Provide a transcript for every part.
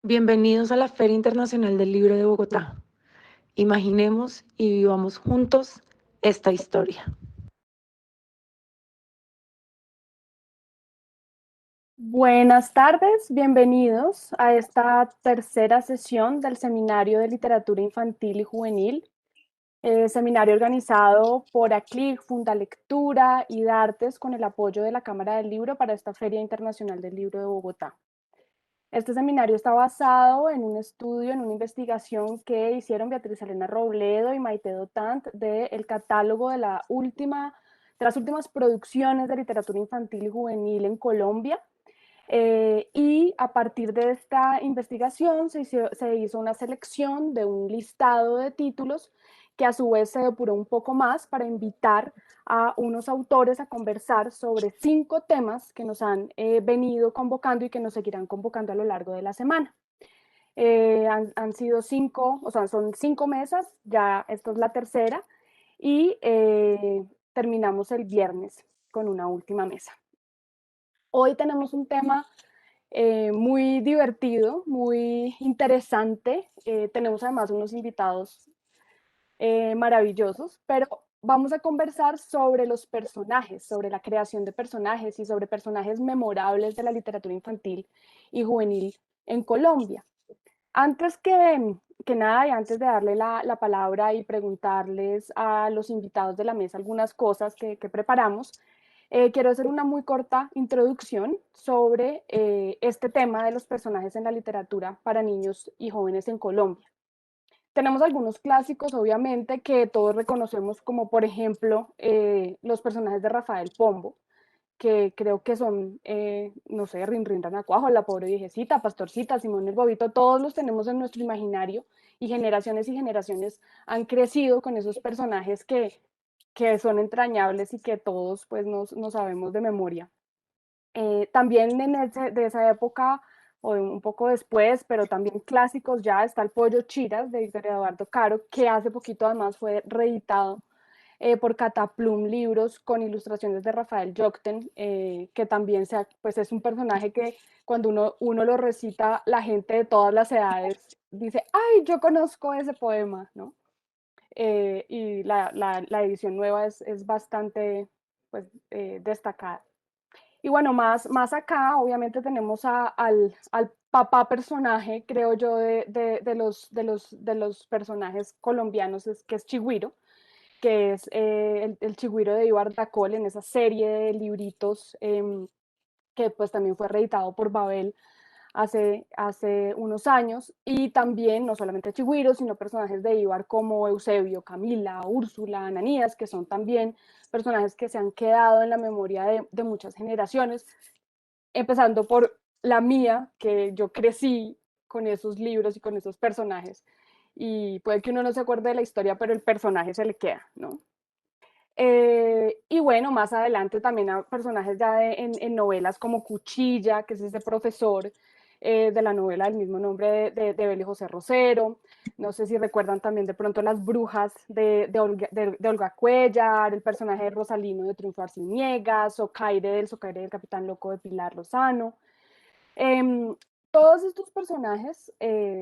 Bienvenidos a la Feria Internacional del Libro de Bogotá. Imaginemos y vivamos juntos esta historia. Buenas tardes, bienvenidos a esta tercera sesión del Seminario de Literatura Infantil y Juvenil, seminario organizado por ACLIC, Fundalectura y Dartes con el apoyo de la Cámara del Libro para esta Feria Internacional del Libro de Bogotá. Este seminario está basado en un estudio, en una investigación que hicieron Beatriz Elena Robledo y Maite Dotant del catálogo de las últimas producciones de literatura infantil y juvenil en Colombia. Y a partir de esta investigación se hizo una selección de un listado de títulos que a su vez se depuró un poco más para invitar a unos autores a conversar sobre 5 temas que nos han venido convocando y que nos seguirán convocando a lo largo de la semana. Han sido 5, o sea, son 5 mesas, ya esta es la tercera, y terminamos el viernes con una última mesa. Hoy tenemos un tema muy divertido, muy interesante. Tenemos además unos invitados maravillosos, pero vamos a conversar sobre los personajes, sobre la creación de personajes y sobre personajes memorables de la literatura infantil y juvenil en Colombia. Antes que nada y antes de darle la palabra y preguntarles a los invitados de la mesa algunas cosas que preparamos, quiero hacer una muy corta introducción sobre este tema de los personajes en la literatura para niños y jóvenes en Colombia. Tenemos algunos clásicos, obviamente, que todos reconocemos, como por ejemplo los personajes de Rafael Pombo, que creo que son, no sé, Rin Rin Ranacuajo, La Pobre Viejecita, Pastorcita, Simón el Bobito, todos los tenemos en nuestro imaginario y generaciones han crecido con esos personajes que son entrañables y que todos pues nos sabemos de memoria. También de esa época, o un poco después, pero también clásicos ya, está El Pollo Chiras de Víctor Eduardo Caro, que hace poquito además fue reeditado por Cataplum Libros con ilustraciones de Rafael Jokten, que también pues es un personaje que cuando uno lo recita, la gente de todas las edades dice, ay, yo conozco ese poema, ¿no? Y la edición nueva es bastante pues, destacada. Y bueno, más acá, obviamente tenemos al papá personaje, creo yo, de los personajes colombianos, que es Chigüiro, que es el Chigüiro de Ibar Dacol en esa serie de libritos que pues también fue reeditado por Babel hace unos años, y también no solamente Chigüiro, sino personajes de Ibar como Eusebio, Camila, Úrsula, Ananías, que son también personajes que se han quedado en la memoria de muchas generaciones, empezando por la mía, que yo crecí con esos libros y con esos personajes, y puede que uno no se acuerde de la historia, pero el personaje se le queda, ¿no? Y bueno, más adelante también a personajes ya en novelas como Cuchilla, que es ese profesor de la novela del mismo nombre de Beli José Rosero. No sé si recuerdan también de pronto Las Brujas de Olga Cuellar, el personaje de Rosalino de Triunfo Arciniegas, Socaire del Capitán Loco de Pilar Lozano. Eh, Todos estos personajes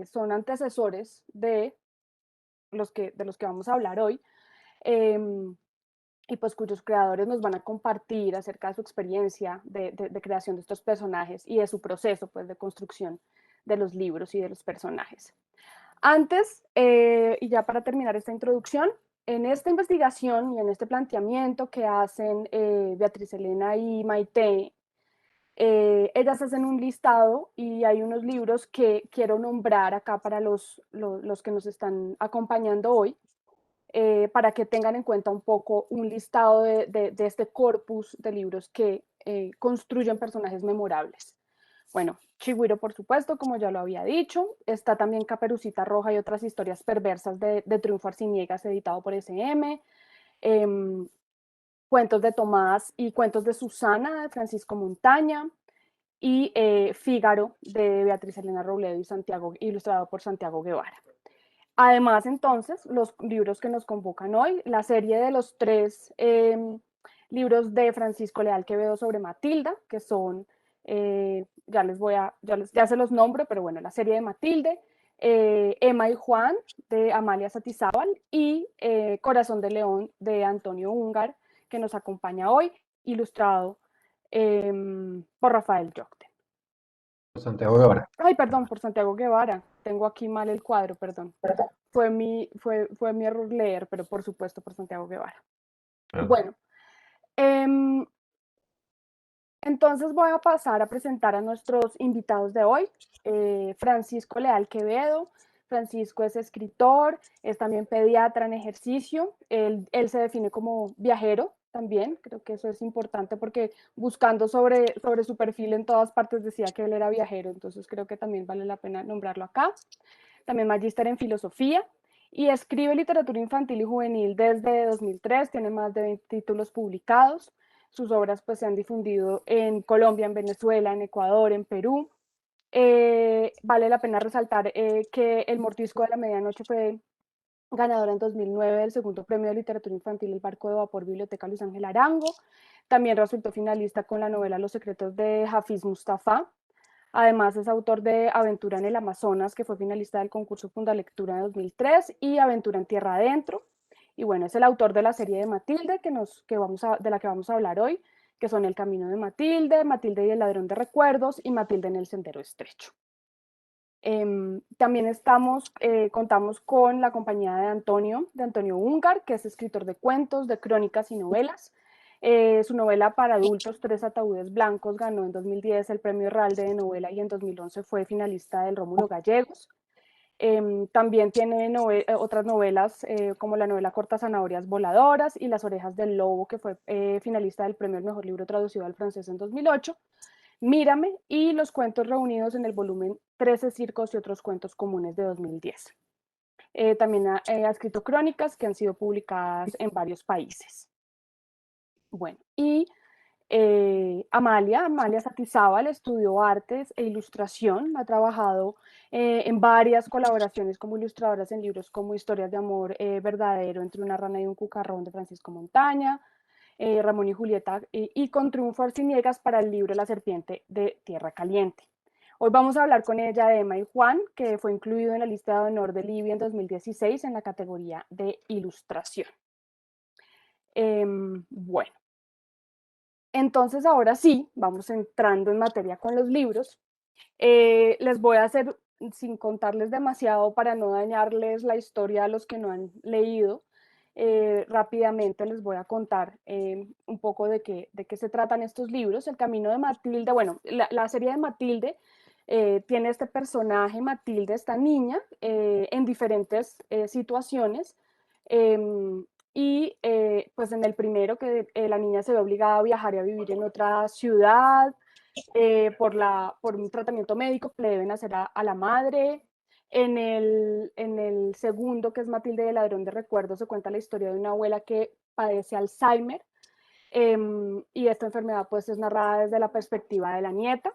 son antecesores de los que vamos a hablar hoy. Eh, y pues cuyos creadores nos van a compartir acerca de su experiencia de creación de estos personajes y de su proceso pues, de construcción de los libros y de los personajes. Antes, y ya para terminar esta introducción, en esta investigación y en este planteamiento que hacen Beatriz Elena y Maite, ellas hacen un listado y hay unos libros que quiero nombrar acá para los que nos están acompañando hoy, para que tengan en cuenta un poco un listado de este corpus de libros que construyen personajes memorables. Bueno, Chigüiro, por supuesto, como ya lo había dicho. Está también Caperucita Roja y otras historias perversas de Triunfo Arciniegas, editado por SM. Cuentos de Tomás y Cuentos de Susana, de Francisco Montaña. Y Fígaro, de Beatriz Elena Robledo y Santiago, ilustrado por Santiago Guevara. Además, entonces, los libros que nos convocan hoy, la serie de los 3 libros de Francisco Leal Quevedo sobre Matilda, que son Ya se los nombro, pero bueno, la serie de Matilde, Emma y Juan de Amalia Satizábal y Corazón de León de Antonio Úngar, que nos acompaña hoy, ilustrado por Rafael Jocten. Santiago Guevara. Ay, perdón, por Santiago Guevara. Tengo aquí mal el cuadro, perdón. Fue mi error leer, pero por supuesto por Santiago Guevara. Bueno, entonces voy a pasar a presentar a nuestros invitados de hoy. Francisco Leal Quevedo. Francisco es escritor, es también pediatra en ejercicio. Él se define como viajero también. Creo que eso es importante porque buscando sobre su perfil en todas partes decía que él era viajero, entonces creo que también vale la pena nombrarlo acá. También magíster en filosofía y escribe literatura infantil y juvenil desde 2003, tiene más de 20 títulos publicados. Sus obras pues, se han difundido en Colombia, en Venezuela, en Ecuador, en Perú. Vale la pena resaltar que El Mordisco de la Medianoche fue ganadora en 2009 del segundo premio de literatura infantil El Barco de Vapor Biblioteca Luis Ángel Arango. También resultó finalista con la novela Los secretos de Hafiz Mustafa. Además es autor de Aventura en el Amazonas, que fue finalista del concurso Fundalectura de 2003, y Aventura en Tierra Adentro. Y bueno, es el autor de la serie de Matilde, de la que vamos a hablar hoy, que son El Camino de Matilde, Matilde y el Ladrón de Recuerdos y Matilde en el Sendero Estrecho. También contamos con la compañía de Antonio Úngar, que es escritor de cuentos, de crónicas y novelas. Su novela para adultos, Tres ataúdes blancos, ganó en 2010 el Premio Herralde de Novela y en 2011 fue finalista del Rómulo Gallegos. También tiene otras novelas como la novela corta Zanahorias Voladoras y Las Orejas del Lobo, que fue finalista del Premio al Mejor Libro Traducido al Francés en 2008. Mírame y los cuentos reunidos en el volumen 13 Circos y otros cuentos comunes de 2010. También ha escrito crónicas que han sido publicadas en varios países. Bueno, y Amalia Satizábal estudió artes e ilustración, ha trabajado en varias colaboraciones como ilustradoras en libros como Historias de amor verdadero entre una rana y un cucarrón de Francisco Montaña, Ramón y Julieta, y con Triunfo Arciniegas para el libro La serpiente de Tierra Caliente. Hoy vamos a hablar con ella de Emma y Juan, que fue incluido en la lista de honor de Libia en 2016 en la categoría de ilustración. Bueno, entonces ahora sí, vamos entrando en materia con los libros. Les voy a hacer, sin contarles demasiado para no dañarles la historia a los que no han leído, rápidamente les voy a contar un poco de qué se tratan estos libros. El Camino de Matilde, bueno, la serie de Matilde tiene este personaje, Matilde, esta niña, en diferentes situaciones. Y pues en el primero que la niña se ve obligada a viajar y a vivir en otra ciudad por un tratamiento médico que le deben hacer a la madre. En el segundo, que es Matilde y el Ladrón de Recuerdos, se cuenta la historia de una abuela que padece Alzheimer y esta enfermedad pues es narrada desde la perspectiva de la nieta.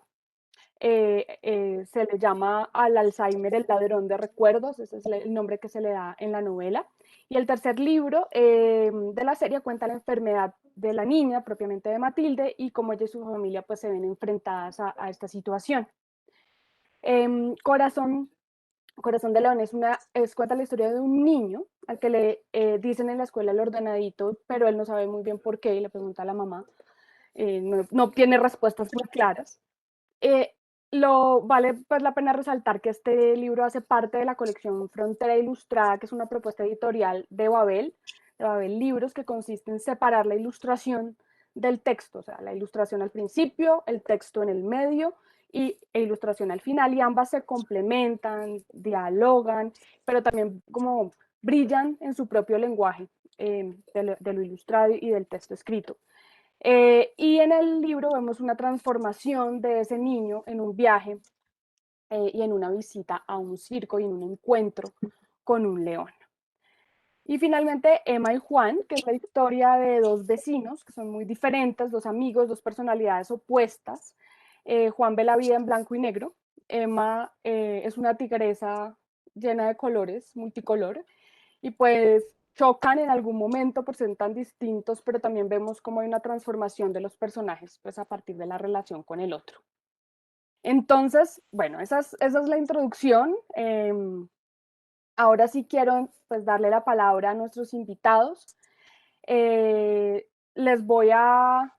Se le llama al Alzheimer el ladrón de recuerdos, ese es el nombre que se le da en la novela. Y el tercer libro de la serie cuenta la enfermedad de la niña, propiamente de Matilde, y cómo ella y su familia pues se ven enfrentadas a esta situación. Corazón de León cuenta la historia de un niño al que le dicen en la escuela el ordenadito, pero él no sabe muy bien por qué y le pregunta a la mamá. No tiene respuestas muy claras. Vale pues la pena resaltar que este libro hace parte de la colección Frontera Ilustrada, que es una propuesta editorial de Babel Libros, que consiste en separar la ilustración del texto, o sea, la ilustración al principio, el texto en el medio e ilustración al final, y ambas se complementan, dialogan, pero también como brillan en su propio lenguaje de lo ilustrado y del texto escrito. Y en el libro vemos una transformación de ese niño en un viaje y en una visita a un circo y en un encuentro con un león. Y finalmente Emma y Juan, que es la historia de dos vecinos que son muy diferentes, dos amigos, dos personalidades opuestas. Juan ve la vida en blanco y negro. Emma es una tigresa llena de colores, multicolor, y pues chocan en algún momento por ser tan distintos, pero también vemos cómo hay una transformación de los personajes pues a partir de la relación con el otro. Entonces, bueno, esa es la introducción. Ahora sí quiero pues darle la palabra a nuestros invitados. Eh, les voy a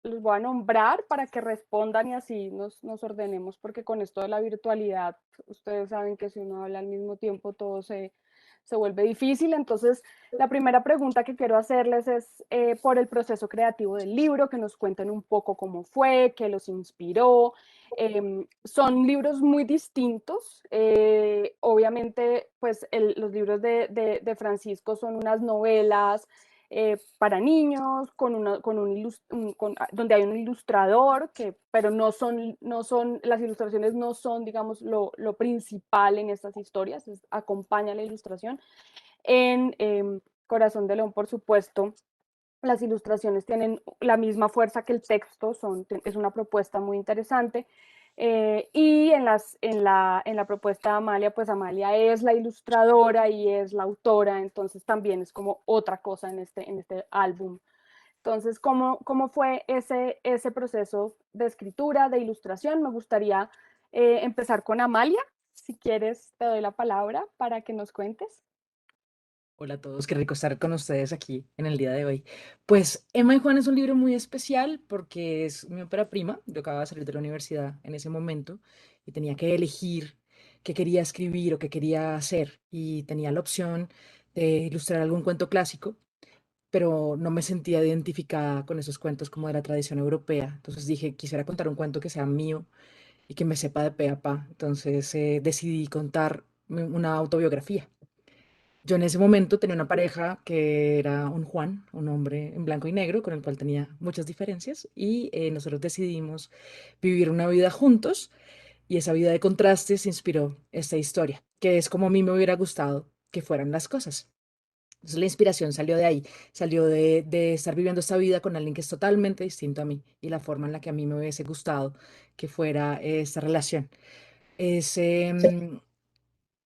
los voy a nombrar para que respondan y así nos ordenemos, porque con esto de la virtualidad, ustedes saben que si uno habla al mismo tiempo todo se vuelve difícil. Entonces, la primera pregunta que quiero hacerles es por el proceso creativo del libro, que nos cuenten un poco cómo fue, qué los inspiró. Son libros muy distintos. Obviamente, pues los libros de Francisco son unas novelas para niños, donde hay un ilustrador, pero las ilustraciones no son, digamos, lo principal en estas historias, acompaña la ilustración. En Corazón de León, por supuesto, las ilustraciones tienen la misma fuerza que el texto, es una propuesta muy interesante. Y en la propuesta de Amalia, pues Amalia es la ilustradora y es la autora, entonces también es como otra cosa en este álbum. Entonces, ¿cómo fue ese proceso de escritura, de ilustración? Me gustaría empezar con Amalia. Si quieres, te doy la palabra para que nos cuentes. Hola a todos, qué rico estar con ustedes aquí en el día de hoy. Pues Emma y Juan es un libro muy especial porque es mi ópera prima. Yo acababa de salir de la universidad en ese momento y tenía que elegir qué quería escribir o qué quería hacer. Y tenía la opción de ilustrar algún cuento clásico, pero no me sentía identificada con esos cuentos como de la tradición europea. Entonces dije, quisiera contar un cuento que sea mío y que me sepa de pe a pa. Entonces decidí contar una autobiografía. Yo en ese momento tenía una pareja que era un Juan, un hombre en blanco y negro, con el cual tenía muchas diferencias, y nosotros decidimos vivir una vida juntos, y esa vida de contrastes inspiró esta historia, que es como a mí me hubiera gustado que fueran las cosas. Entonces la inspiración salió de ahí, salió de estar viviendo esta vida con alguien que es totalmente distinto a mí, y la forma en la que a mí me hubiese gustado que fuera esta relación. Es,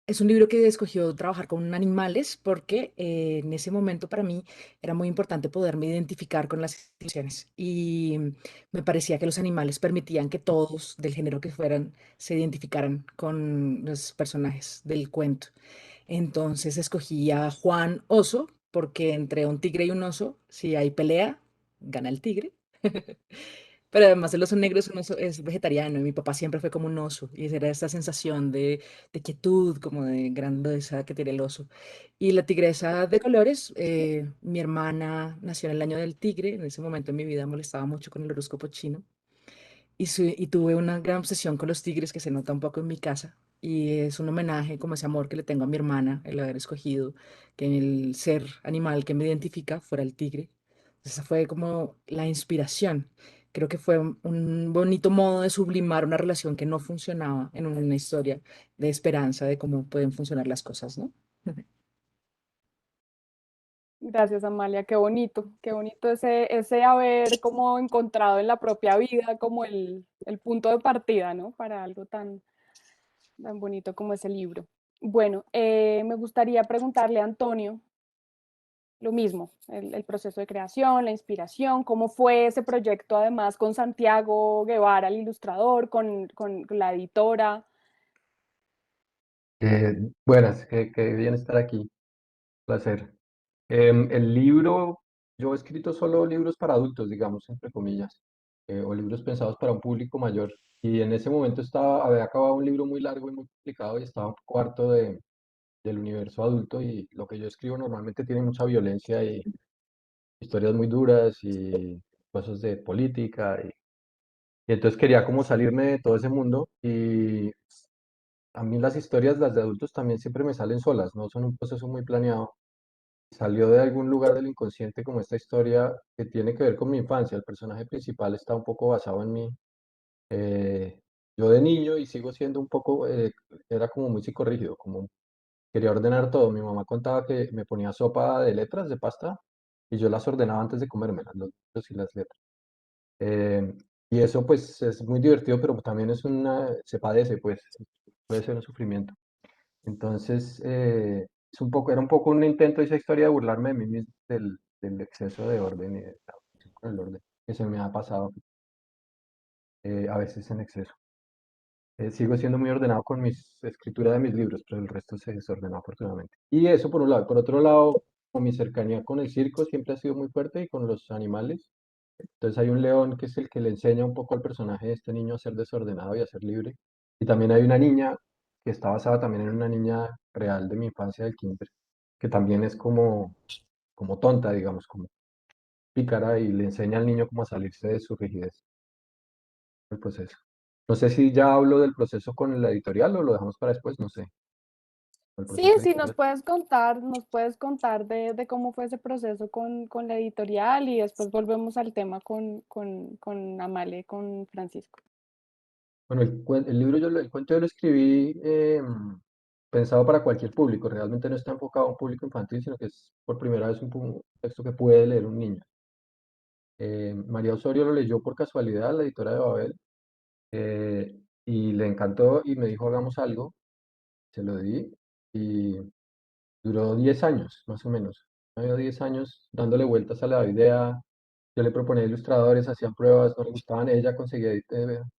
es un libro que escogió trabajar con animales porque en ese momento para mí era muy importante poderme identificar con las situaciones y me parecía que los animales permitían que todos, del género que fueran, se identificaran con los personajes del cuento. Entonces escogí a Juan Oso porque entre un tigre y un oso, si hay pelea, gana el tigre. Pero además el oso negro es un oso, es vegetariano y mi papá siempre fue como un oso y esa era esta sensación de quietud, como de grandeza que tiene el oso. Y la tigresa de colores, mi hermana nació en el año del tigre, en ese momento en mi vida molestaba mucho con el horóscopo chino y tuve una gran obsesión con los tigres que se nota un poco en mi casa. Y es un homenaje como ese amor que le tengo a mi hermana, el haber escogido que el ser animal que me identifica fuera el tigre. Esa fue como la inspiración. Creo que fue un bonito modo de sublimar una relación que no funcionaba en una historia de esperanza de cómo pueden funcionar las cosas, ¿no? Gracias, Amalia. Qué bonito ese haber como encontrado en la propia vida como el punto de partida, ¿no? Para algo tan bonito como ese libro. Bueno, me gustaría preguntarle a Antonio lo mismo, el proceso de creación, la inspiración, cómo fue ese proyecto además con Santiago Guevara, el ilustrador, con la editora. Buenas, qué bien estar aquí. Placer. El libro, yo he escrito solo libros para adultos, digamos, entre comillas, o libros pensados para un público mayor. Y en ese momento había acabado un libro muy largo y muy complicado y estaba un poco harto del universo adulto y lo que yo escribo normalmente tiene mucha violencia y historias muy duras y cosas de política. Y entonces quería como salirme de todo ese mundo y a mí las historias, las de adultos, también siempre me salen solas, no son un proceso muy planeado. Salió de algún lugar del inconsciente como esta historia que tiene que ver con mi infancia. El personaje principal está un poco basado en mí. Eh, yo de niño y sigo siendo un poco, era como muy psicorrígido, como quería ordenar todo. Mi mamá contaba que me ponía sopa de letras, de pasta, y yo las ordenaba antes de comérmelas, los números y las letras. Eh, y eso pues es muy divertido, pero también se padece, pues puede ser un sufrimiento. Entonces, era un poco un intento de esa historia de burlarme de mí mismo, del exceso de orden y de la obsesión con el orden que se me ha pasado a veces en exceso. Sigo siendo muy ordenado con mis escritura de mis libros, pero el resto se desordenó afortunadamente. Y eso por un lado. Por otro lado, con mi cercanía con el circo siempre ha sido muy fuerte y con los animales. Entonces hay un león que es el que le enseña un poco al personaje de este niño a ser desordenado y a ser libre. Y también hay una niña que está basada también en una niña real de mi infancia del kinder, que también es como tonta, digamos, como pícara y le enseña al niño cómo a salirse de su rigidez, el proceso. No sé si ya hablo del proceso con la editorial o lo dejamos para después, no sé. El Sí, proceso sí, editorial. nos puedes contar de cómo fue ese proceso con la editorial y después volvemos al tema con Amale, con Francisco. Bueno, el libro, el cuento yo lo escribí pensado para cualquier público. Realmente no está enfocado a un público infantil, sino que es por primera vez un texto que puede leer un niño. María Osorio lo leyó por casualidad, la editora de Babel, y le encantó y me dijo, hagamos algo. Se lo di y duró 10 años, más o menos. Había 10 años dándole vueltas a la idea. Yo le proponía ilustradores, hacían pruebas, no le gustaban. Ella conseguía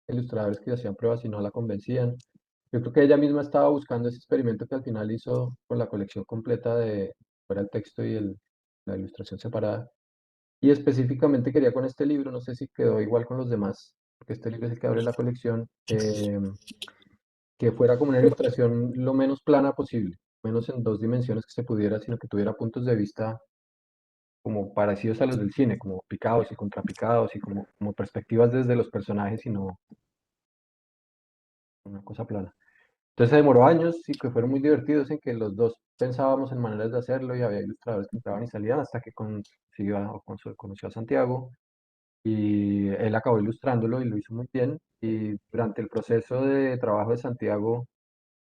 ilustradores que hacían pruebas y no la convencían. Yo creo que ella misma estaba buscando ese experimento que al final hizo con la colección completa de fuera el texto y la ilustración separada. Y específicamente quería con este libro, no sé si quedó igual con los demás, porque este libro es el que abre la colección, que fuera como una ilustración lo menos plana posible, menos en dos dimensiones que se pudiera, sino que tuviera puntos de vista como parecidos a los del cine, como picados y contrapicados y como perspectivas desde los personajes y no una cosa plana. Entonces se demoró años y que fueron muy divertidos en que los dos pensábamos en maneras de hacerlo y había ilustradores que entraban y salían hasta que conoció a Santiago y él acabó ilustrándolo y lo hizo muy bien. Y durante el proceso de trabajo de Santiago,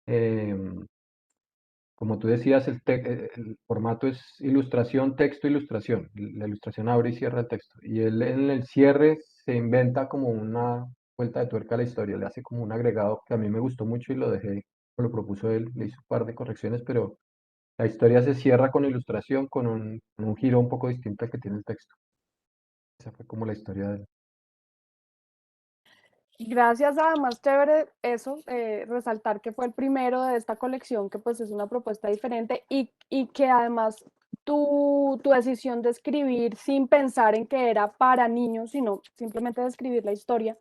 em, como tú decías, el formato es ilustración, texto, ilustración. La ilustración abre y cierra el texto. Y él en el cierre se inventa como una vuelta de tuerca a la historia, le hace como un agregado que a mí me gustó mucho y lo dejé, lo propuso él, le hizo un par de correcciones, pero la historia se cierra con ilustración, con un giro un poco distinto al que tiene el texto. Esa fue como la historia de él. Gracias, además, chévere eso, resaltar que fue el primero de esta colección, que pues es una propuesta diferente y que además tu decisión de escribir sin pensar en que era para niños, sino simplemente de escribir la historia,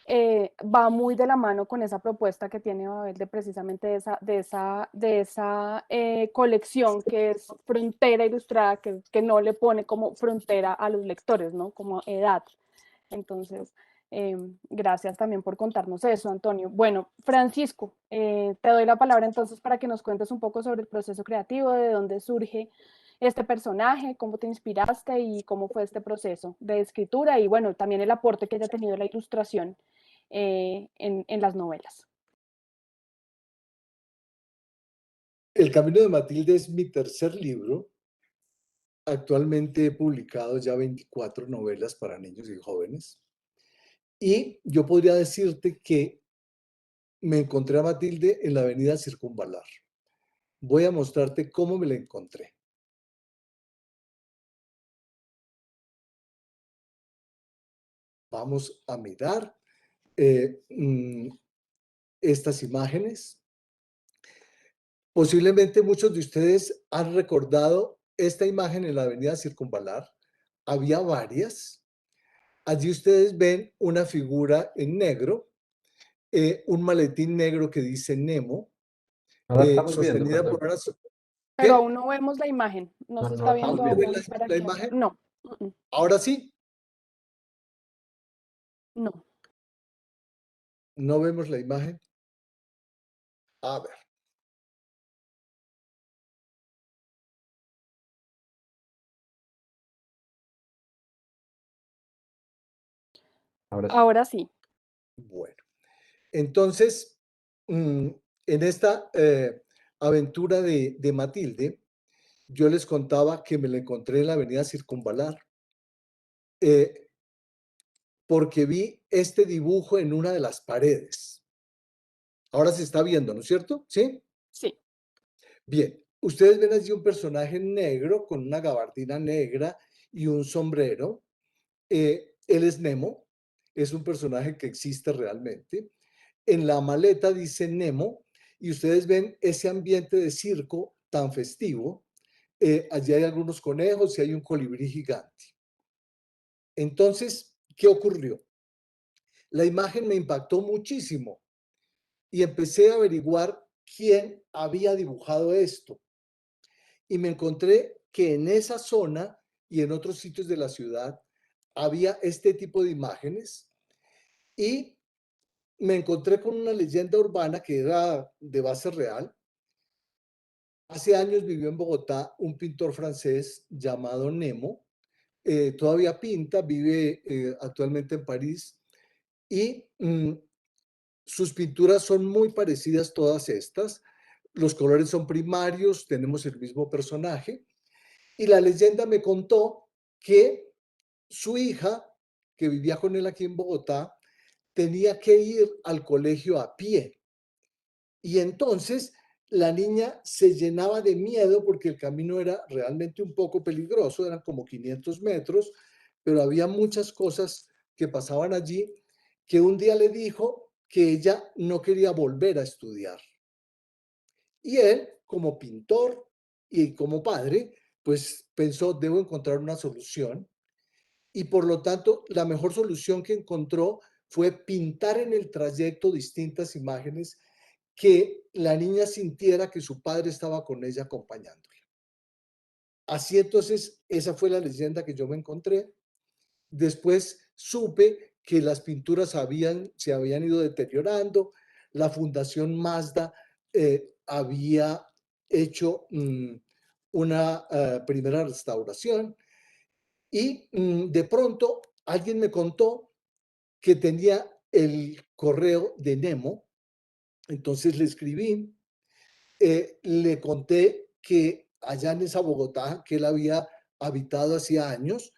va muy de la mano con esa propuesta que tiene Babel de precisamente de esa colección que es Frontera Ilustrada, que no le pone como frontera a los lectores, ¿no? Como edad. Entonces, gracias también por contarnos eso, Antonio. Bueno, Francisco, te doy la palabra entonces para que nos cuentes un poco sobre el proceso creativo, de dónde surge este personaje, cómo te inspiraste y cómo fue este proceso de escritura y bueno, también el aporte que haya tenido la ilustración en las novelas. El Camino de Matilde es mi tercer libro. Actualmente he publicado ya 24 novelas para niños y jóvenes. Y yo podría decirte que me encontré a Matilde en la avenida Circunvalar. Voy a mostrarte cómo me la encontré. Vamos a mirar estas imágenes. Posiblemente muchos de ustedes han recordado esta imagen en la avenida Circunvalar. Había varias. Allí ustedes ven una figura en negro, un maletín negro que dice Nemo, No la estamos viendo, sostenida perdón. por una... Pero ¿Qué? aún no vemos la imagen, no No, se no, no está la estamos viendo ¿No viendo. ven aún para la que... imagen? No, Ahora sí, no. no vemos la imagen. A ver, Ahora sí. Ahora sí. bueno. Entonces, en esta aventura de Matilde, yo les contaba que me la encontré en la avenida Circunvalar, eh, porque vi este dibujo en una de las paredes. Ahora se está viendo, ¿no es cierto? ¿Sí? Sí. Bien, ustedes ven allí un personaje negro con una gabardina negra y un sombrero. Él es Nemo, es un personaje que existe realmente. en la maleta dice Nemo, y ustedes ven ese ambiente de circo tan festivo. Allí hay algunos conejos y hay un colibrí gigante. Entonces, ¿qué ocurrió? La imagen me impactó muchísimo y empecé a averiguar quién había dibujado esto. Y me encontré que en esa zona y en otros sitios de la ciudad había este tipo de imágenes, y me encontré con una leyenda urbana que era de base real. Hace años vivió en Bogotá un pintor francés llamado Nemo. Todavía pinta, vive actualmente en París, y sus pinturas son muy parecidas todas estas. Los colores son primarios, tenemos el mismo personaje, y la leyenda me contó que su hija, que vivía con él aquí en Bogotá, tenía que ir al colegio a pie. Y entonces la niña se llenaba de miedo porque el camino era realmente un poco peligroso, eran como 500 metros, pero había muchas cosas que pasaban allí, que un día le dijo que ella no quería volver a estudiar. Y él, como pintor y como padre, pues pensó, debo encontrar una solución. Y por lo tanto, la mejor solución que encontró fue pintar en el trayecto distintas imágenes que la niña sintiera que su padre estaba con ella acompañándola. Así entonces, esa fue la leyenda que yo me encontré. Después supe que las pinturas se habían ido deteriorando. La Fundación Mazda había hecho una primera restauración, y de pronto alguien me contó que tenía el correo de Nemo. Entonces le escribí, le conté que allá en esa Bogotá que él había habitado hacía años,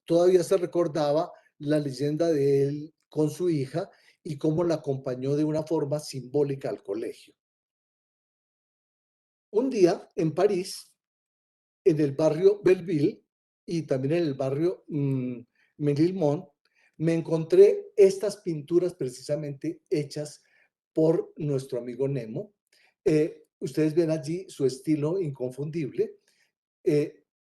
todavía se recordaba la leyenda de él con su hija y cómo la acompañó de una forma simbólica al colegio. Un día en París, en el barrio Belleville y también en el barrio Ménilmont, me encontré estas pinturas precisamente hechas por nuestro amigo Nemo. Ustedes ven allí su estilo inconfundible.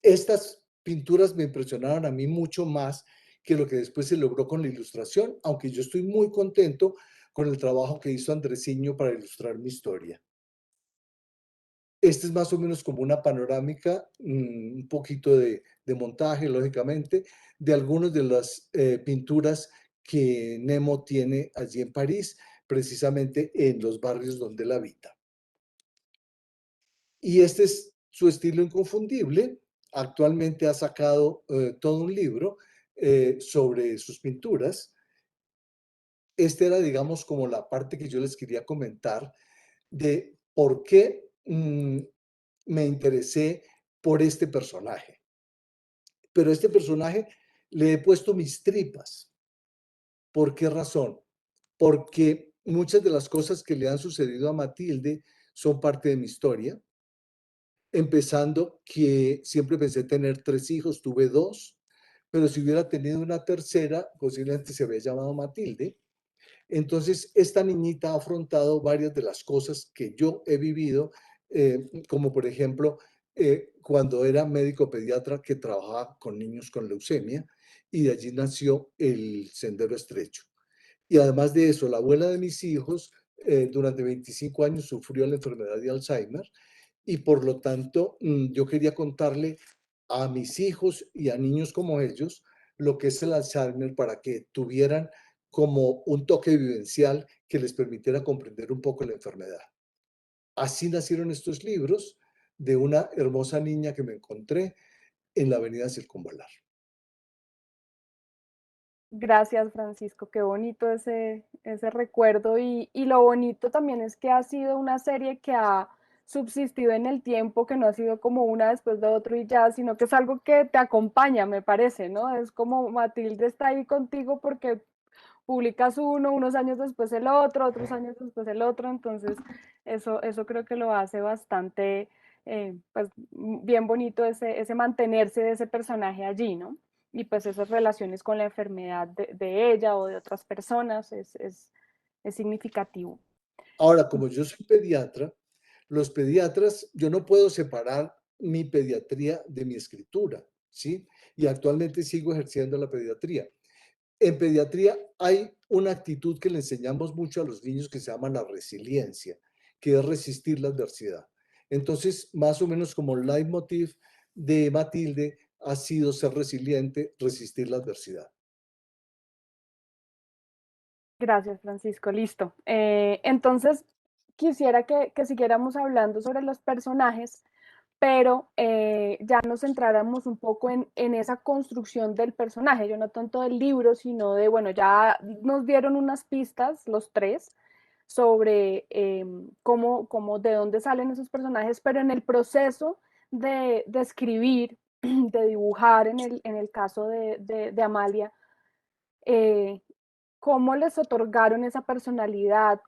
Estas pinturas me impresionaron a mí mucho más que lo que después se logró con la ilustración, aunque yo estoy muy contento con el trabajo que hizo Andresiño para ilustrar mi historia. Este es más o menos como una panorámica, un poquito de montaje, lógicamente, de algunas de las pinturas que Nemo tiene allí en París, precisamente en los barrios donde él habita. Y este es su estilo inconfundible. Actualmente ha sacado todo un libro sobre sus pinturas. Esta era, digamos, como la parte que yo les quería comentar de por qué me interesé por este personaje. Pero a este personaje le he puesto mis tripas. ¿Por qué razón? Porque muchas de las cosas que le han sucedido a Matilde son parte de mi historia. Empezando que siempre pensé tener 3 hijos, tuve 2, pero si hubiera tenido una tercera, posiblemente se había llamado Matilde. Entonces, esta niñita ha afrontado varias de las cosas que yo he vivido, como por ejemplo, cuando era médico pediatra que trabajaba con niños con leucemia, y de allí nació el Sendero Estrecho. Y además de eso, la abuela de mis hijos durante 25 años sufrió la enfermedad de Alzheimer, y por lo tanto yo quería contarle a mis hijos y a niños como ellos lo que es el Alzheimer para que tuvieran como un toque vivencial que les permitiera comprender un poco la enfermedad. Así nacieron estos libros de una hermosa niña que me encontré en la avenida Circunvalar. Gracias, Francisco. Qué bonito ese recuerdo, y lo bonito también es que ha sido una serie que ha subsistido en el tiempo, que no ha sido como una después de otro y ya, sino que es algo que te acompaña, me parece, ¿no? Es como Matilde está ahí contigo porque publicas uno, unos años después el otro, otros años después el otro, entonces eso creo que lo hace bastante, pues bien bonito ese mantenerse de ese personaje allí, ¿no? Y pues esas relaciones con la enfermedad de ella o de otras personas es es significativo. Ahora, como yo soy pediatra, los pediatras, yo no puedo separar mi pediatría de mi escritura, ¿sí? Y actualmente sigo ejerciendo la pediatría. En pediatría hay una actitud que le enseñamos mucho a los niños que se llama la resiliencia, que es resistir la adversidad. Entonces, más o menos como el leitmotiv de Matilde ha sido ser resiliente, resistir la adversidad. Gracias, Francisco. Listo. Entonces, quisiera que siguiéramos hablando sobre los personajes, pero ya nos centráramos un poco en esa construcción del personaje, yo no tanto del libro, sino de, bueno, ya nos dieron unas pistas, los tres, sobre de dónde salen esos personajes, pero en el proceso de escribir, de dibujar en el caso de Amalia, eh, ¿cómo les otorgaron esa personalidad?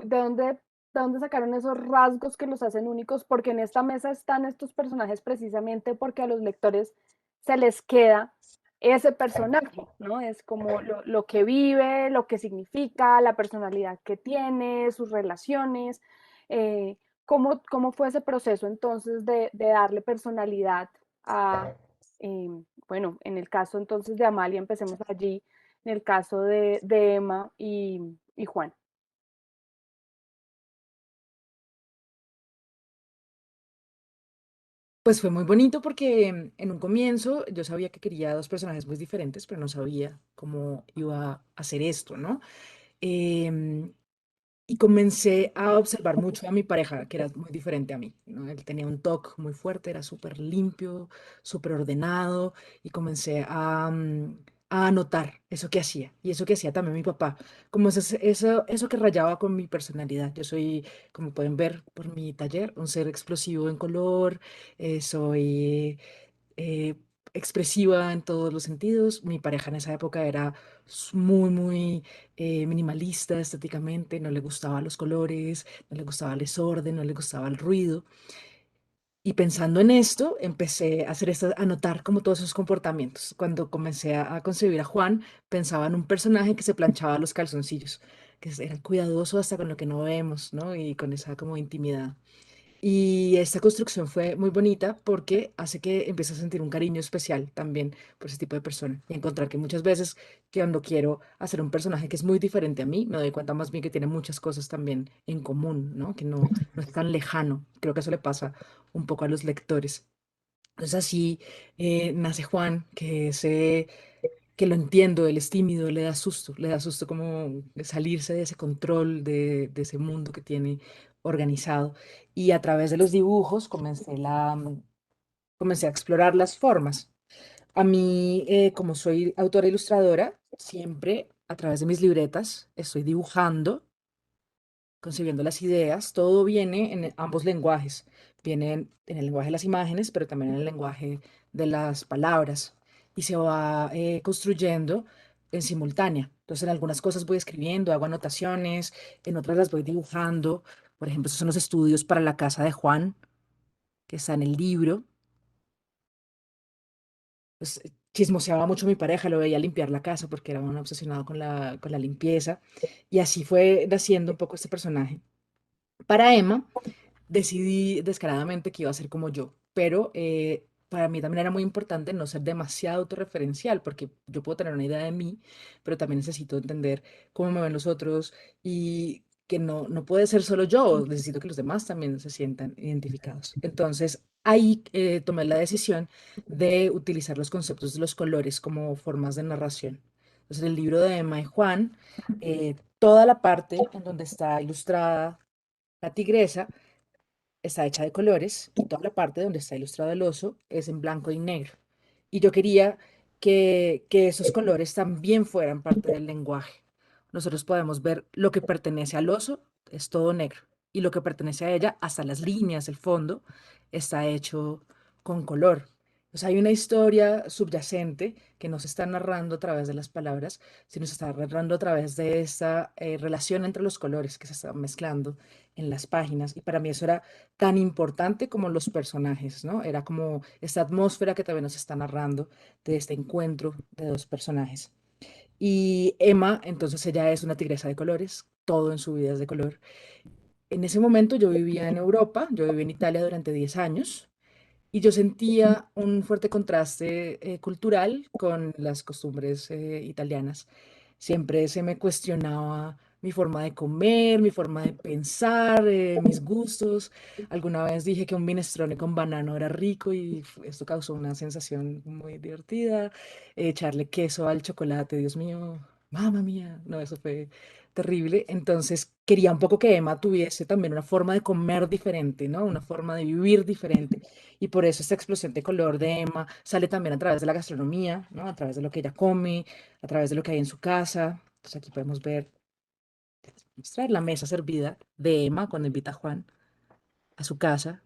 De dónde sacaron esos rasgos que los hacen únicos? Porque en esta mesa están estos personajes precisamente porque a los lectores se les queda ese personaje, ¿no? Es como lo que vive, lo que significa, la personalidad que tiene, sus relaciones. Eh, ¿Cómo fue ese proceso entonces de darle personalidad a, bueno, en el caso entonces de Amalia, empecemos allí, en el caso de Emma y Juan? Pues fue muy bonito porque en un comienzo yo sabía que quería dos personajes muy diferentes, pero no sabía cómo iba a hacer esto, ¿no? Em, y comencé a observar mucho a mi pareja, que era muy diferente a mí, ¿no? Él tenía un toque muy fuerte, era súper limpio, súper ordenado, y comencé a anotar eso que hacía, y eso que hacía también mi papá, como eso que rayaba con mi personalidad. Yo soy, como pueden ver por mi taller, un ser explosivo en color, soy eh, expresiva en todos los sentidos. Mi pareja en esa época era muy minimalista estéticamente, no le gustaban los colores, no le gustaba el desorden, no le gustaba el ruido. Y pensando en esto, empecé a hacer esto, a notar como todos esos comportamientos. Cuando comencé a concebir a Juan, pensaba en un personaje que se planchaba los calzoncillos, que era cuidadoso hasta con lo que no vemos, ¿no? Y con esa como intimidad. Y esta construcción fue muy bonita porque hace que empieces a sentir un cariño especial también por ese tipo de persona. Y encontrar que muchas veces que cuando quiero hacer un personaje que es muy diferente a mí, me doy cuenta más bien que tiene muchas cosas también en común, ¿no? Que no es tan lejano. Creo que eso le pasa un poco a los lectores. Entonces así nace Juan, que lo entiendo, él es tímido, le da susto como salirse de ese control, de ese mundo que tiene organizado. Y a través de los dibujos comencé a explorar las formas. A mí, como soy autora e ilustradora, siempre a través de mis libretas estoy dibujando, concebiendo las ideas. Todo viene en ambos lenguajes. Viene en el lenguaje de las imágenes, pero también en el lenguaje de las palabras. Y se va construyendo en simultánea. Entonces, en algunas cosas voy escribiendo, hago anotaciones, en otras las voy dibujando. Por ejemplo, esos son los estudios para la casa de Juan, que está en el libro. Pues, chismoseaba mucho a mi pareja, lo veía limpiar la casa porque era un obsesionado con la limpieza. Y así fue naciendo un poco este personaje. Para Emma, decidí descaradamente que iba a ser como yo, pero para mí también era muy importante no ser demasiado autorreferencial, porque yo puedo tener una idea de mí, pero también necesito entender cómo me ven los otros y que no puede ser solo yo, necesito que los demás también se sientan identificados. Entonces, ahí tomé la decisión de utilizar los conceptos de los colores como formas de narración. Entonces, en el libro de Emma y Juan, toda la parte en donde está ilustrada la tigresa, está hecha de colores y toda la parte donde está ilustrado el oso es en blanco y negro. Y yo quería que esos colores también fueran parte del lenguaje. Nosotros podemos ver lo que pertenece al oso, es todo negro, y lo que pertenece a ella, hasta las líneas, el fondo, está hecho con color. O sea, hay una historia subyacente que no se está narrando a través de las palabras, sino se está narrando a través de esta relación entre los colores que se están mezclando en las páginas. Y para mí eso era tan importante como los personajes, ¿no? Era como esta atmósfera que también nos está narrando de este encuentro de dos personajes. Y Emma, entonces ella es una tigresa de colores, todo en su vida es de color. En ese momento yo vivía en Europa, yo viví en Italia durante 10 años y yo sentía un fuerte contraste cultural con las costumbres italianas. Siempre se me cuestionaba mi forma de comer, mi forma de pensar, mis gustos. Alguna vez dije que un minestrone con banano era rico y esto causó una sensación muy divertida. Echarle queso al chocolate, Dios mío, mamá mía, no, eso fue terrible. Entonces quería un poco que Emma tuviese también una forma de comer diferente, ¿no? Una forma de vivir diferente. Y por eso esta explosión de color de Emma sale también a través de la gastronomía, ¿no? A través de lo que ella come, a través de lo que hay en su casa. Entonces aquí podemos ver, mostrar la mesa servida de Emma cuando invita a Juan a su casa,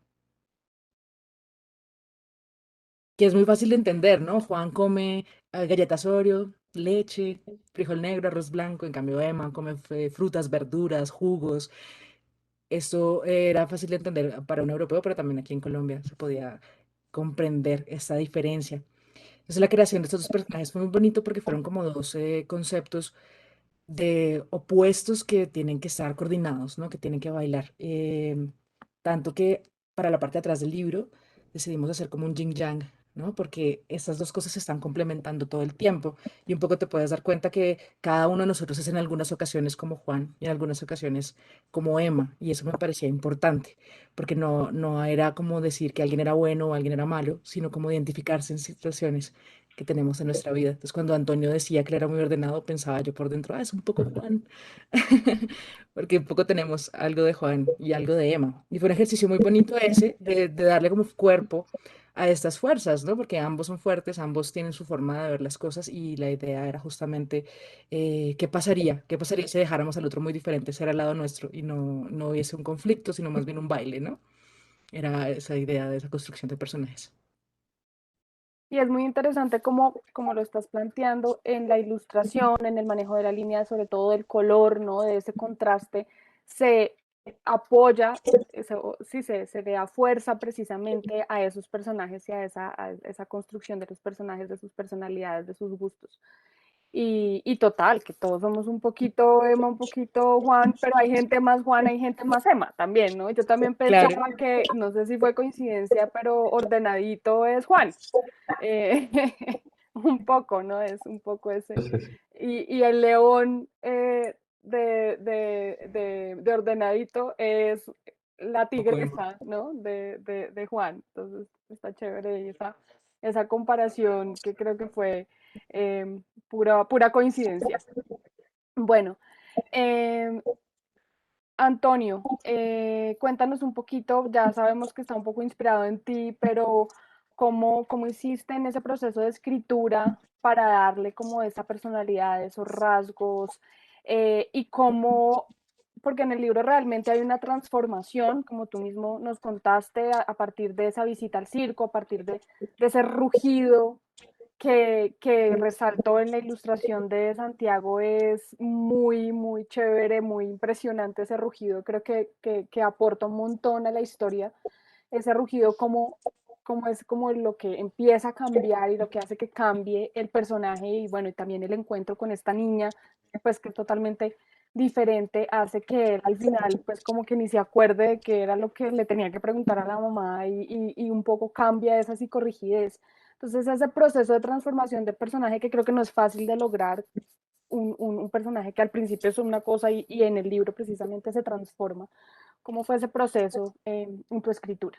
que es muy fácil de entender, ¿no? Juan come galletas Oreo, leche, frijol negro, arroz blanco, en cambio Emma come frutas, verduras, jugos. Esto era fácil de entender para un europeo, pero también aquí en Colombia se podía comprender esta diferencia. Entonces la creación de estos dos personajes fue muy bonito porque fueron como dos conceptos de opuestos que tienen que estar coordinados, ¿no? Que tienen que bailar. Tanto que para la parte de atrás del libro decidimos hacer como un yin yang, ¿no? Porque estas dos cosas se están complementando todo el tiempo y un poco te puedes dar cuenta que cada uno de nosotros es en algunas ocasiones como Juan y en algunas ocasiones como Emma y eso me parecía importante porque no era como decir que alguien era bueno o alguien era malo, sino como identificarse en situaciones que tenemos en nuestra vida. Entonces, cuando Antonio decía que él era muy ordenado, pensaba yo por dentro, es un poco Juan, porque un poco tenemos algo de Juan y algo de Emma. Y fue un ejercicio muy bonito ese de darle como cuerpo a estas fuerzas, ¿no? Porque ambos son fuertes, ambos tienen su forma de ver las cosas y la idea era justamente qué pasaría, qué pasaría si dejáramos al otro muy diferente ser al lado nuestro y no hubiese un conflicto, sino más bien un baile, ¿no? Era esa idea de esa construcción de personajes. Y es muy interesante como lo estás planteando en la ilustración, en el manejo de la línea, sobre todo del color, ¿no? De ese contraste, se apoya, sí, se le da fuerza precisamente a esos personajes y a esa construcción de los personajes, de sus personalidades, de sus gustos. Y total, que todos somos un poquito Emma, un poquito Juan, pero hay gente más Juan, hay gente más Emma también, ¿no? Yo también Claro. pensaba que, no sé si fue coincidencia, pero ordenadito es Juan. Eh, un poco, ¿no? Es un poco ese. Entonces, Y el león de ordenadito es la Poco Emma. tigresa, ¿no? De Juan. Entonces está chévere esa comparación que creo que fue pura coincidencia. Bueno, eh, Antonio, cuéntanos un poquito, ya sabemos que está un poco inspirado en ti, pero ¿cómo hiciste en ese proceso de escritura para darle como esa personalidad, esos rasgos? Y cómo, porque en el libro realmente hay una transformación, como tú mismo nos contaste, a partir de esa visita al circo, a partir de ese rugido que resaltó en la ilustración de Santiago es muy, muy chévere, muy impresionante ese rugido. Creo que aporta un montón a la historia. Ese rugido como es como lo que empieza a cambiar y lo que hace que cambie el personaje y bueno, y también el encuentro con esta niña, pues que es totalmente diferente, hace que él al final pues como que ni se acuerde de que era lo que le tenía que preguntar a la mamá y un poco cambia esa psicorrigidez. Entonces, ese proceso de transformación de personaje que creo que no es fácil de lograr, un personaje que al principio es una cosa y en el libro precisamente se transforma. ¿Cómo fue ese proceso en tu escritura?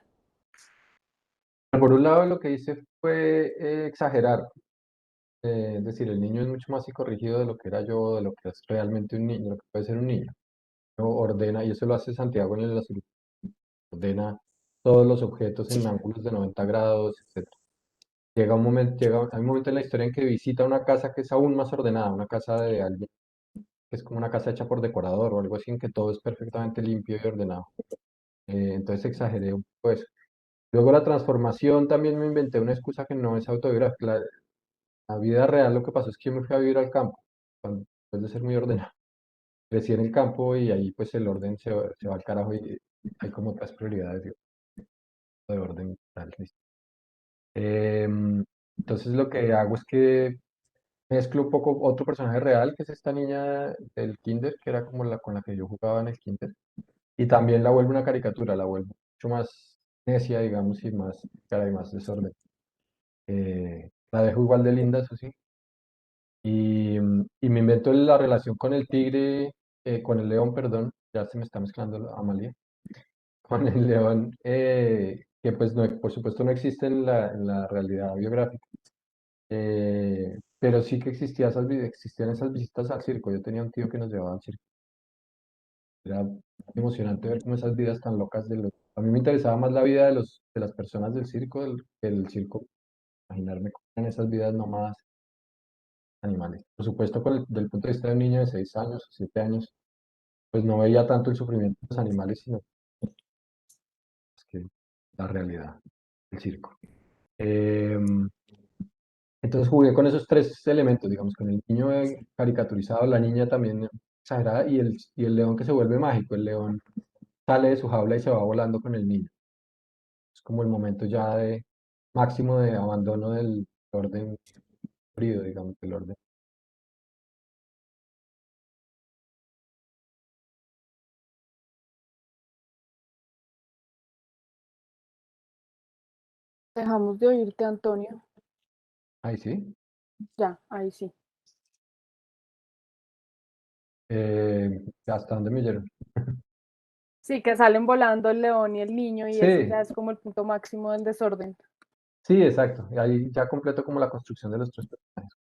por un lado, lo que hice fue exagerar. Es decir, el niño es mucho más psicorrígido de lo que era yo, de lo que es realmente un niño, lo que puede ser un niño. ¿No? Ordena, y eso lo hace Santiago en el azul, ordena todos los objetos en ángulos de 90 grados, etc. Hay un momento en la historia en que visita una casa que es aún más ordenada, una casa de alguien, que es como una casa hecha por decorador o algo así, en que todo es perfectamente limpio y ordenado. Entonces exageré un poco eso. Luego la transformación también me inventé una excusa que no es autobiográfica. La vida real lo que pasó es que yo me fui a vivir al campo, después de ser muy ordenado. Crecí en el campo y ahí pues el orden se va al carajo y hay como otras prioridades de orden tal. ¿Listo? Entonces lo que hago es que mezclo un poco otro personaje real, que es esta niña del kinder, que era como la con la que yo jugaba en el kinder, y también la vuelvo una caricatura, la vuelvo mucho más necia, digamos, y más cara y más desorden. La dejo igual de linda, eso sí, y me invento la relación con el tigre, con el león, perdón, ya se me está mezclando Amalia, con el león, que pues no, por supuesto no existe en la realidad biográfica. Pero sí que existían esas visitas al circo. Yo tenía un tío que nos llevaba al circo. Era emocionante ver como esas vidas tan locas de los... A mí me interesaba más la vida de de las personas del circo, que el circo, imaginarme cómo eran esas vidas nómadas animales. Por supuesto, del punto de vista de un niño de 6 años o 7 años, pues no veía tanto el sufrimiento de los animales, sino pues, que la realidad del circo. Em, Entonces jugué con esos tres elementos, digamos, con el niño caricaturizado, la niña también exagerada y el león que se vuelve mágico. El león sale de su jaula y se va volando con el niño. Es como el momento ya de máximo de abandono del orden frío, digamos, del orden. Dejamos de oírte, Antonio. Ahí sí. Ya, ahí sí. ¿Hasta dónde me oyeron? Sí, que salen volando el león y el niño y ese ya Sí, es como el punto máximo del desorden. sí, exacto. Y ahí ya completo como la construcción de los tres personajes.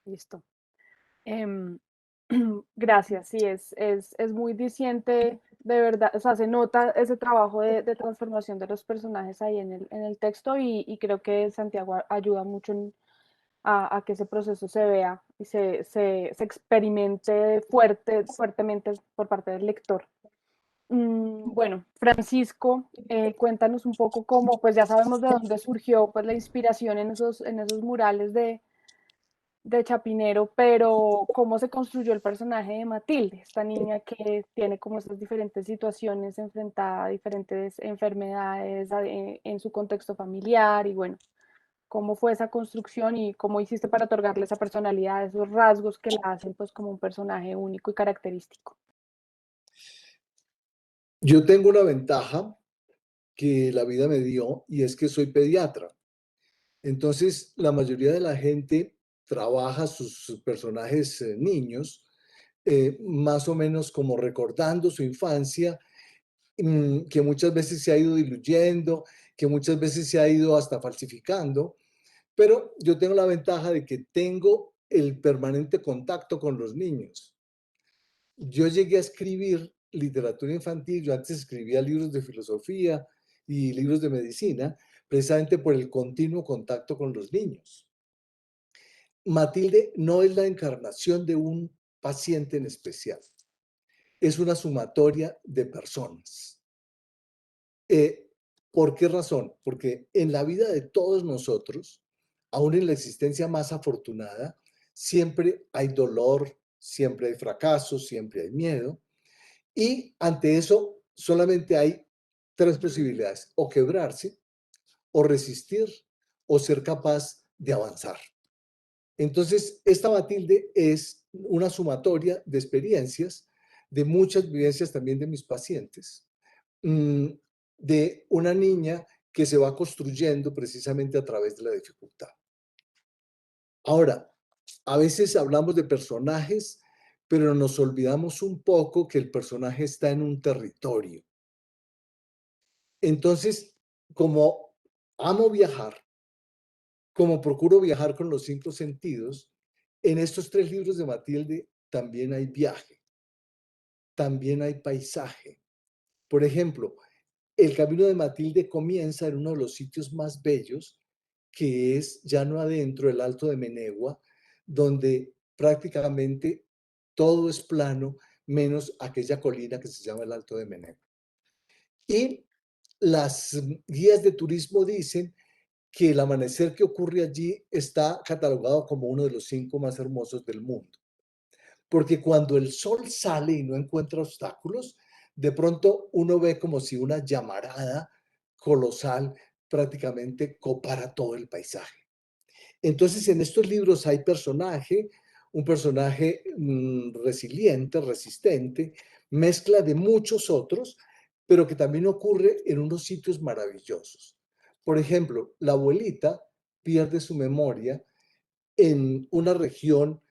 Listo. Em, gracias, sí, es muy diciente, de verdad, o sea, se nota ese trabajo de transformación de los personajes ahí en el texto y creo que Santiago ayuda mucho a que ese proceso se vea y se experimente fuertemente por parte del lector. Bueno, Francisco, cuéntanos un poco cómo, pues ya sabemos de dónde surgió pues la inspiración en esos murales de Chapinero, pero cómo se construyó el personaje de Matilde, esta niña que tiene como esas diferentes situaciones enfrentada a diferentes enfermedades en su contexto familiar y bueno, cómo fue esa construcción y cómo hiciste para otorgarle esa personalidad, esos rasgos que la hacen pues como un personaje único y característico. Yo tengo una ventaja que la vida me dio y es que soy pediatra. Entonces, la mayoría de la gente trabaja sus personajes niños, más o menos como recordando su infancia, que muchas veces se ha ido diluyendo, que muchas veces se ha ido hasta falsificando, pero yo tengo la ventaja de que tengo el permanente contacto con los niños. Yo llegué a escribir literatura infantil, yo antes escribía libros de filosofía y libros de medicina, precisamente por el continuo contacto con los niños. Matilde no es la encarnación de un paciente en especial, es una sumatoria de personas. Eh, ¿Por qué razón? Porque en la vida de todos nosotros, aún en la existencia más afortunada, siempre hay dolor, siempre hay fracaso, siempre hay miedo. Y ante eso solamente hay tres posibilidades: o quebrarse, o resistir, o ser capaz de avanzar. Entonces, esta Matilde es una sumatoria de experiencias, de muchas vivencias también de mis pacientes, de una niña que se va construyendo precisamente a través de la dificultad. Ahora, a veces hablamos de personajes, pero nos olvidamos un poco que el personaje está en un territorio. Entonces, como amo viajar, como procuro viajar con los 5 sentidos, en estos 3 libros de Matilde también hay viaje, también hay paisaje. Por ejemplo, el camino de Matilde comienza en uno de los sitios más bellos, que es llano adentro, el Alto de Menegua, donde prácticamente todo es plano, menos aquella colina que se llama el Alto de Menegua. Y las guías de turismo dicen que el amanecer que ocurre allí está catalogado como uno de los 5 más hermosos del mundo. Porque cuando el sol sale y no encuentra obstáculos, de pronto uno ve como si una llamarada colosal prácticamente copara todo el paisaje. Entonces, en estos libros hay un personaje resiliente, resistente, mezcla de muchos otros, pero que también ocurre en unos sitios maravillosos. Por ejemplo, la abuelita pierde su memoria en una región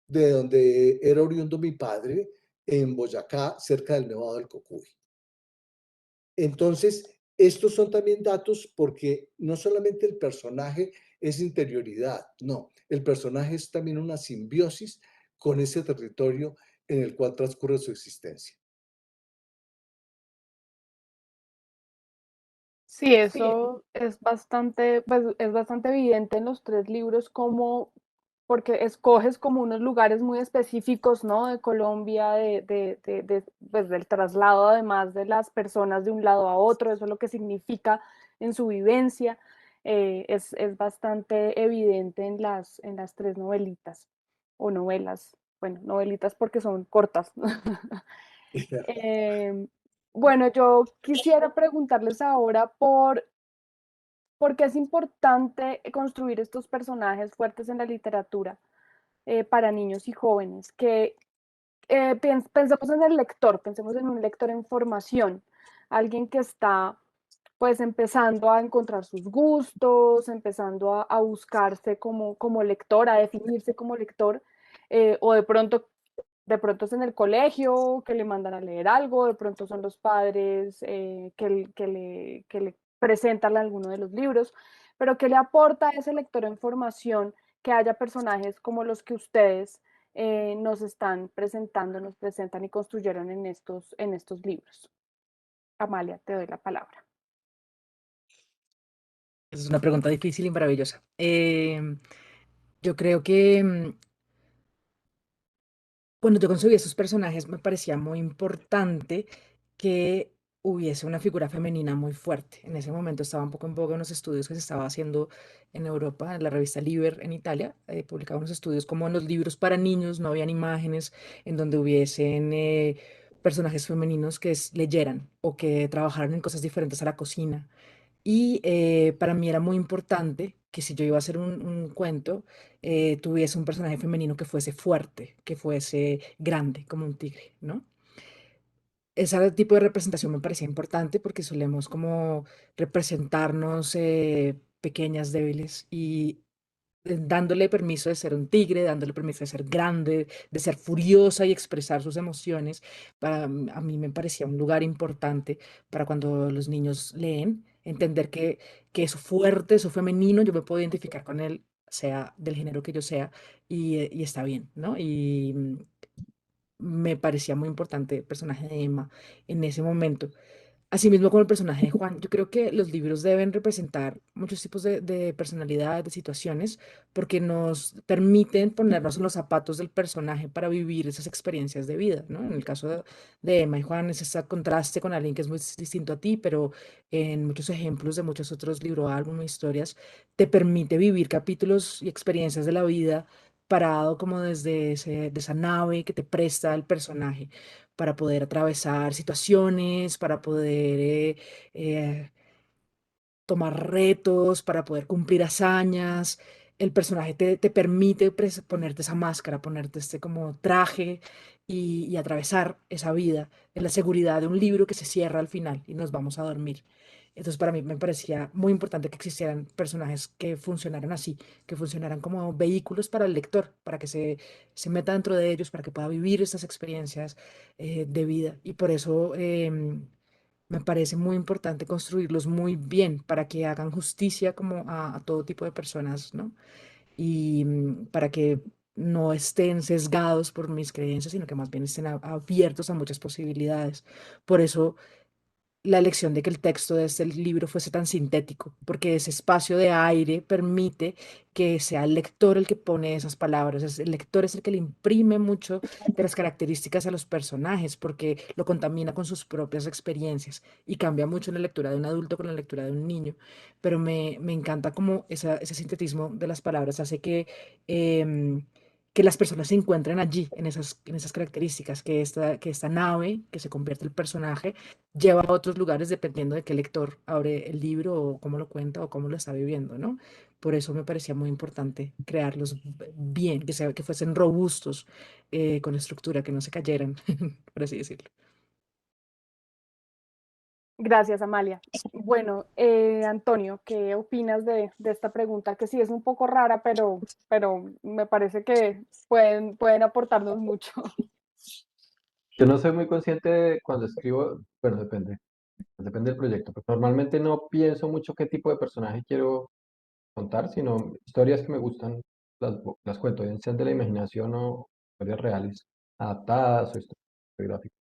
de donde era oriundo mi padre, en Boyacá, cerca del Nevado del Cocuy. Entonces, estos son también datos porque no solamente el personaje es interioridad, no, el personaje es también una simbiosis con ese territorio en el cual transcurre su existencia. Sí, eso es bastante, pues, es bastante evidente en los tres libros como, porque escoges como unos lugares muy específicos, ¿no? De Colombia, pues, del traslado además de las personas de un lado a otro, eso es lo que significa en su vivencia, es bastante evidente en las tres novelitas o novelas, bueno, novelitas porque son cortas. Em, bueno, yo quisiera preguntarles ahora por qué es importante construir estos personajes fuertes en la literatura para niños y jóvenes, que pensemos en el lector, pensemos en un lector en formación, alguien que está pues empezando a encontrar sus gustos, empezando a buscarse como lector, a definirse como lector, o de pronto es en el colegio que le mandan a leer algo, de pronto son los padres que le presentan alguno de los libros, pero ¿qué le aporta a ese lector en formación que haya personajes como los que ustedes nos están presentando, nos presentan y construyeron en estos libros? Amalia, te doy la palabra. Esa es una pregunta difícil y maravillosa. Yo creo que cuando yo concebí esos personajes me parecía muy importante que hubiese una figura femenina muy fuerte. En ese momento estaba un poco en boga unos estudios que se estaba haciendo en Europa, en la revista Liber en Italia, publicaba unos estudios como en los libros para niños no habían imágenes en donde hubiesen personajes femeninos que leyeran o que trabajaran en cosas diferentes a la cocina. Y para mí era muy importante que si yo iba a hacer un cuento, tuviese un personaje femenino que fuese fuerte, que fuese grande, como un tigre, ¿no? Ese tipo de representación me parecía importante porque solemos como representarnos pequeñas, débiles y dándole permiso de ser un tigre, dándole permiso de ser grande, de ser furiosa y expresar sus emociones, a mí me parecía un lugar importante para cuando los niños leen, entender que eso fuerte, eso femenino, yo me puedo identificar con él, sea del género que yo sea, y está bien, ¿no? Y me parecía muy importante el personaje de Emma en ese momento. Asimismo, con el personaje de Juan, yo creo que los libros deben representar muchos tipos de personalidad, de situaciones, porque nos permiten ponernos en los zapatos del personaje para vivir esas experiencias de vida, ¿no? En el caso de Emma y Juan es ese contraste con alguien que es muy distinto a ti, pero en muchos ejemplos de muchos otros libros, álbumes, historias, te permite vivir capítulos y experiencias de la vida parado como desde de esa nave que te presta el personaje para poder atravesar situaciones, para poder eh, tomar retos, para poder cumplir hazañas. El personaje te permite ponerte esa máscara, ponerte este como traje y atravesar esa vida en la seguridad de un libro que se cierra al final y nos vamos a dormir. Entonces para mí me parecía muy importante que existieran personajes que funcionaran así, que funcionaran como vehículos para el lector, para que se meta dentro de ellos, para que pueda vivir estas experiencias de vida. Y por eso me parece muy importante construirlos muy bien para que hagan justicia como a todo tipo de personas, ¿no? Y para que no estén sesgados por mis creencias, sino que más bien estén abiertos a muchas posibilidades. Por eso la elección de que el texto de este libro fuese tan sintético, porque ese espacio de aire permite que sea el lector el que pone esas palabras, el lector es el que le imprime mucho de las características a los personajes, porque lo contamina con sus propias experiencias y cambia mucho la lectura de un adulto con la lectura de un niño, pero me encanta como ese sintetismo de las palabras hace em, que las personas se encuentren allí, en esas características, que esta nave que se convierte el personaje lleva a otros lugares dependiendo de qué lector abre el libro o cómo lo cuenta o cómo lo está viviendo, ¿no? Por eso me parecía muy importante crearlos bien, que fuesen robustos, con estructura, que no se cayeran, por así decirlo. Gracias, Amalia. Bueno, Antonio, ¿qué opinas de esta pregunta? Que sí es un poco rara, pero me parece que pueden aportarnos mucho. Yo no soy muy consciente de cuando escribo, bueno, depende del proyecto, pero normalmente no pienso mucho qué tipo de personaje quiero contar, sino historias que me gustan, las cuento, bien sean de la imaginación o historias reales, adaptadas o historias biográficas.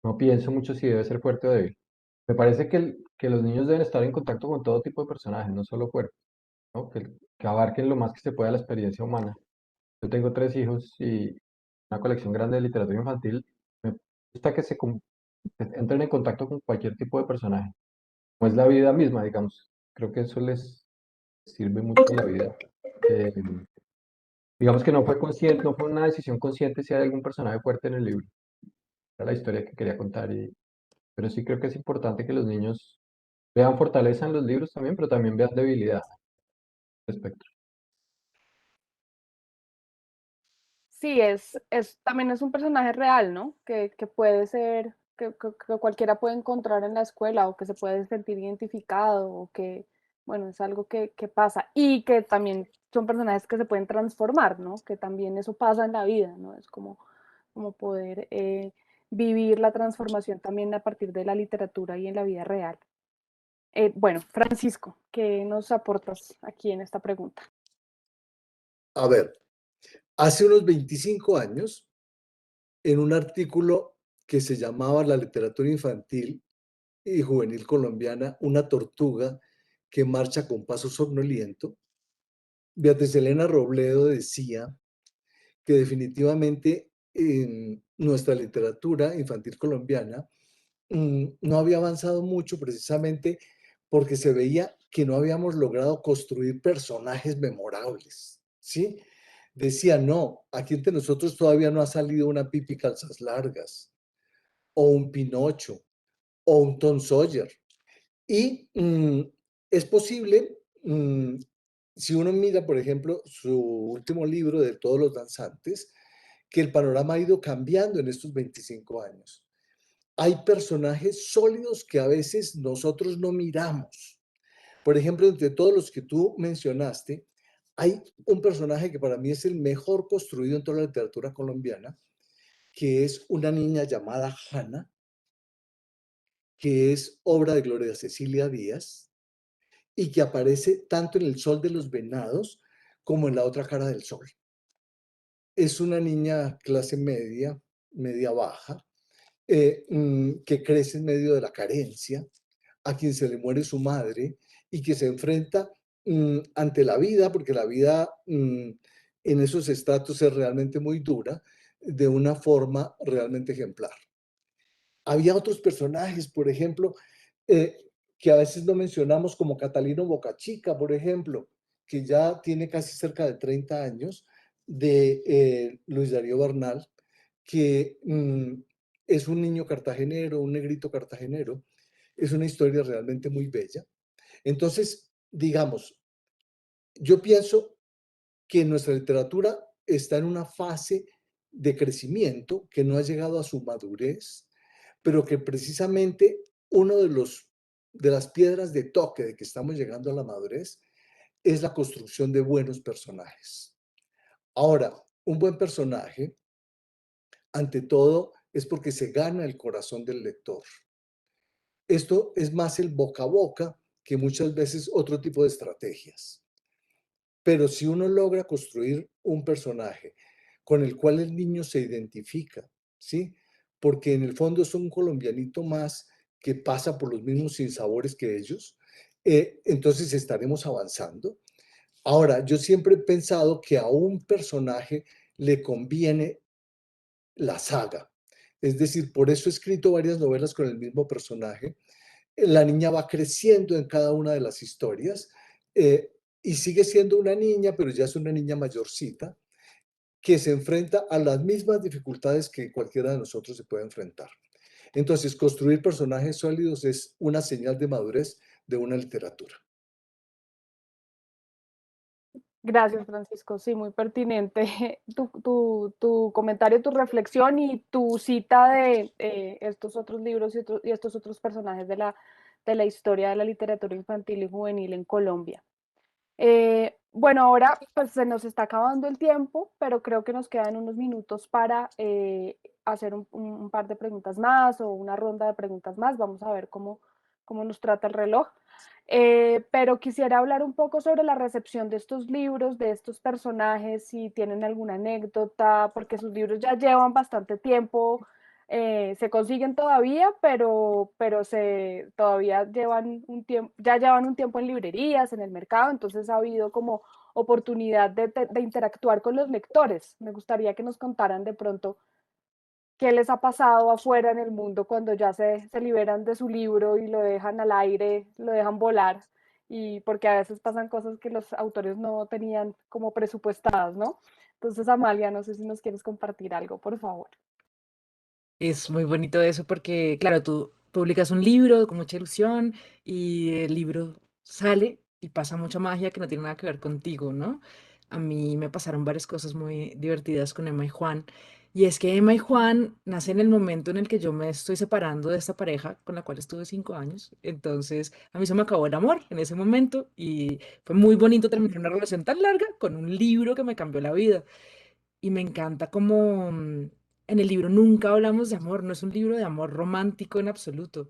No pienso mucho si debe ser fuerte o débil. Me parece que los niños deben estar en contacto con todo tipo de personajes, no solo fuertes, ¿no? Que abarquen lo más que se pueda la experiencia humana. Yo tengo 3 hijos y una colección grande de literatura infantil. Me gusta que entren en contacto con cualquier tipo de personaje. Como es la vida misma, digamos. Creo que eso les sirve mucho en la vida. Eh, digamos que no fue consciente, no fue una decisión consciente si hay algún personaje fuerte en el libro. Era la historia que quería contar. Pero sí creo que es importante que los niños vean fortaleza en los libros también, pero también vean debilidad al respecto. Sí, también es un personaje real, ¿no? Que puede ser, que cualquiera puede encontrar en la escuela o que se puede sentir identificado o que, bueno, es algo que pasa y que también son personajes que se pueden transformar, ¿no? Que también eso pasa en la vida, ¿no? Es como poder vivir la transformación también a partir de la literatura y en la vida real. Bueno, Francisco, ¿qué nos aportas aquí en esta pregunta? A ver, hace unos 25 años, en un artículo que se llamaba La literatura infantil y juvenil colombiana, una tortuga que marcha con paso somnoliento, Beatriz Elena Robledo decía que definitivamente en nuestra literatura infantil colombiana no había avanzado mucho precisamente porque se veía que no habíamos logrado construir personajes memorables, ¿sí? Decía, no, aquí entre nosotros todavía no ha salido una Pipi Calzas Largas, o un Pinocho, o un Tom Sawyer. Y es posible, si uno mira, por ejemplo, su último libro de Todos los danzantes, que el panorama ha ido cambiando en estos 25 años. Hay personajes sólidos que a veces nosotros no miramos. Por ejemplo, entre todos los que tú mencionaste, hay un personaje que para mí es el mejor construido en toda la literatura colombiana, que es una niña llamada Hanna, que es obra de Gloria Cecilia Díaz y que aparece tanto en El Sol de los Venados como en La otra cara del sol. Es una niña clase media, media baja, que crece en medio de la carencia, a quien se le muere su madre y que se enfrenta ante la vida, porque la vida en esos estratos es realmente muy dura, de una forma realmente ejemplar. Había otros personajes, por ejemplo, que a veces no mencionamos, como Catalino Bocachica, por ejemplo, que ya tiene casi cerca de 30 años, de Luis Darío Bernal, que es un niño cartagenero, un negrito cartagenero. Es una historia realmente muy bella. Entonces, digamos, yo pienso que nuestra literatura está en una fase de crecimiento que no ha llegado a su madurez, pero que precisamente uno de las piedras de toque de que estamos llegando a la madurez es la construcción de buenos personajes. Ahora, un buen personaje, ante todo, es porque se gana el corazón del lector. Esto es más el boca a boca que muchas veces otro tipo de estrategias. Pero si uno logra construir un personaje con el cual el niño se identifica, ¿sí? Porque en el fondo es un colombianito más que pasa por los mismos sinsabores que ellos, entonces estaremos avanzando. Ahora, yo siempre he pensado que a un personaje le conviene la saga. Es decir, por eso he escrito varias novelas con el mismo personaje. La niña va creciendo en cada una de las historias y sigue siendo una niña, pero ya es una niña mayorcita. que se enfrenta a las mismas dificultades que cualquiera de nosotros se puede enfrentar. Entonces, construir personajes sólidos es una señal de madurez de una literatura. Gracias, Francisco. Sí, muy pertinente tu comentario, tu reflexión y tu cita de estos otros libros y estos otros personajes de la historia de la literatura infantil y juvenil en Colombia. Bueno, ahora pues se nos está acabando el tiempo, pero creo que nos quedan unos minutos para hacer un par de preguntas más o una ronda de preguntas más. Vamos a ver cómo nos trata el reloj. Pero quisiera hablar un poco sobre la recepción de estos libros, de estos personajes, si tienen alguna anécdota, porque sus libros ya llevan bastante tiempo, se consiguen todavía, pero todavía llevan un tiempo, ya llevan un tiempo en librerías, en el mercado, entonces ha habido como oportunidad de interactuar con los lectores. Me gustaría que nos contaran de pronto qué les ha pasado afuera en el mundo cuando ya se liberan de su libro y lo dejan al aire, lo dejan volar, y porque a veces pasan cosas que los autores no tenían como presupuestadas, ¿no? Entonces, Amalia, no sé si nos quieres compartir algo, por favor. Es muy bonito eso porque, claro, tú publicas un libro con mucha ilusión y el libro sale y pasa mucha magia que no tiene nada que ver contigo, ¿no? A mí me pasaron varias cosas muy divertidas con Emma y Juan. Y es que Emma y Juan nace en el momento en el que yo me estoy separando de esta pareja con la cual estuve 5 años. Entonces, a mí se me acabó el amor en ese momento y fue muy bonito terminar una relación tan larga con un libro que me cambió la vida. Y me encanta como en el libro nunca hablamos de amor, no es un libro de amor romántico en absoluto,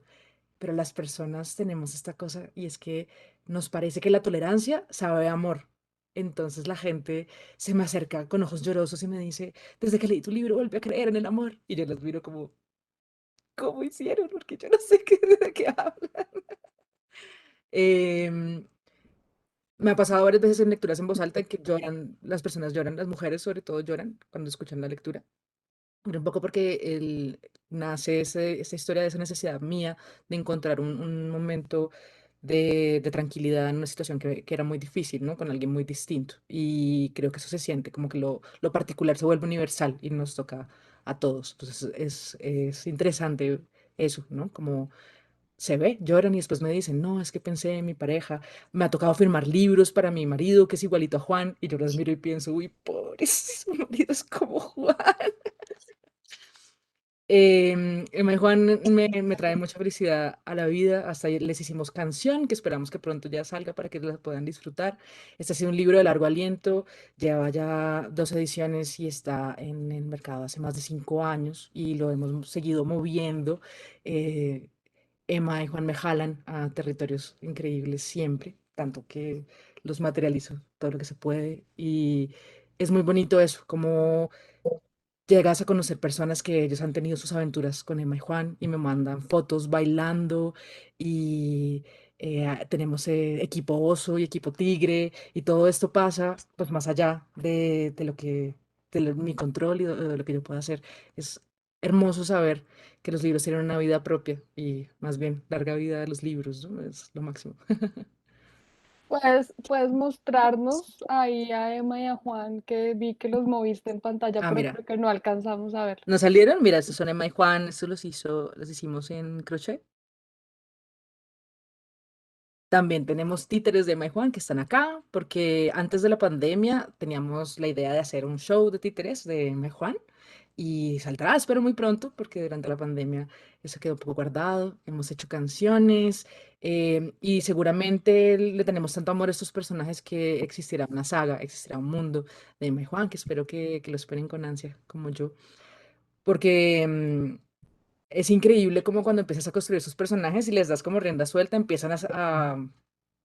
pero las personas tenemos esta cosa y es que nos parece que la tolerancia sabe a amor. Entonces la gente se me acerca con ojos llorosos y me dice, desde que leí tu libro volví a creer en el amor. Y yo los miro como, ¿cómo hicieron? Porque yo no sé de qué hablan. Em, Me ha pasado varias veces en lecturas en voz alta en que lloran, las personas lloran, las mujeres sobre todo lloran cuando escuchan la lectura. Pero un poco porque nace esa historia de esa necesidad mía de encontrar un momento de tranquilidad en una situación que era muy difícil, ¿no? Con alguien muy distinto. Y creo que eso se siente, como que lo particular se vuelve universal y nos toca a todos. Entonces es interesante eso, ¿no? Como se ve, lloran y después me dicen, no, es que pensé en mi pareja, me ha tocado firmar libros para mi marido, que es igualito a Juan, y yo los miro y pienso, uy, pobre, su marido es como Juan. Emma y Juan me trae mucha felicidad a la vida. Hasta ayer les hicimos canción, que esperamos que pronto ya salga para que la puedan disfrutar. Este ha sido un libro de largo aliento, lleva ya 2 ediciones y está en el mercado hace más de 5 años y lo hemos seguido moviendo. Eh, Emma y Juan me jalan a territorios increíbles siempre, tanto que los materializo todo lo que se puede y es muy bonito eso, como llegas a conocer personas que ellos han tenido sus aventuras con Emma y Juan y me mandan fotos bailando y tenemos equipo oso y equipo tigre y todo esto pasa pues más allá de lo que mi control y de lo que yo pueda hacer. Es hermoso saber que los libros tienen una vida propia y más bien larga vida de los libros, ¿no? Es lo máximo. Puedes mostrarnos ahí a Emma y a Juan, que vi que los moviste en pantalla, Ah, pero mira, creo que no alcanzamos a ver. ¿nos salieron? Mira, estos son Emma y Juan, estos los hicimos en crochet. También tenemos títeres de Emma y Juan que están acá, porque antes de la pandemia teníamos la idea de hacer un show de títeres de Emma y Juan y saldrá, espero muy pronto, porque durante la pandemia eso quedó un poco guardado. Hemos hecho canciones y seguramente le tenemos tanto amor a estos personajes que existirá una saga, existirá un mundo de Emma y Juan que espero que lo esperen con ansia, como yo, porque es increíble como cuando empiezas a construir sus personajes y les das como rienda suelta, empiezan a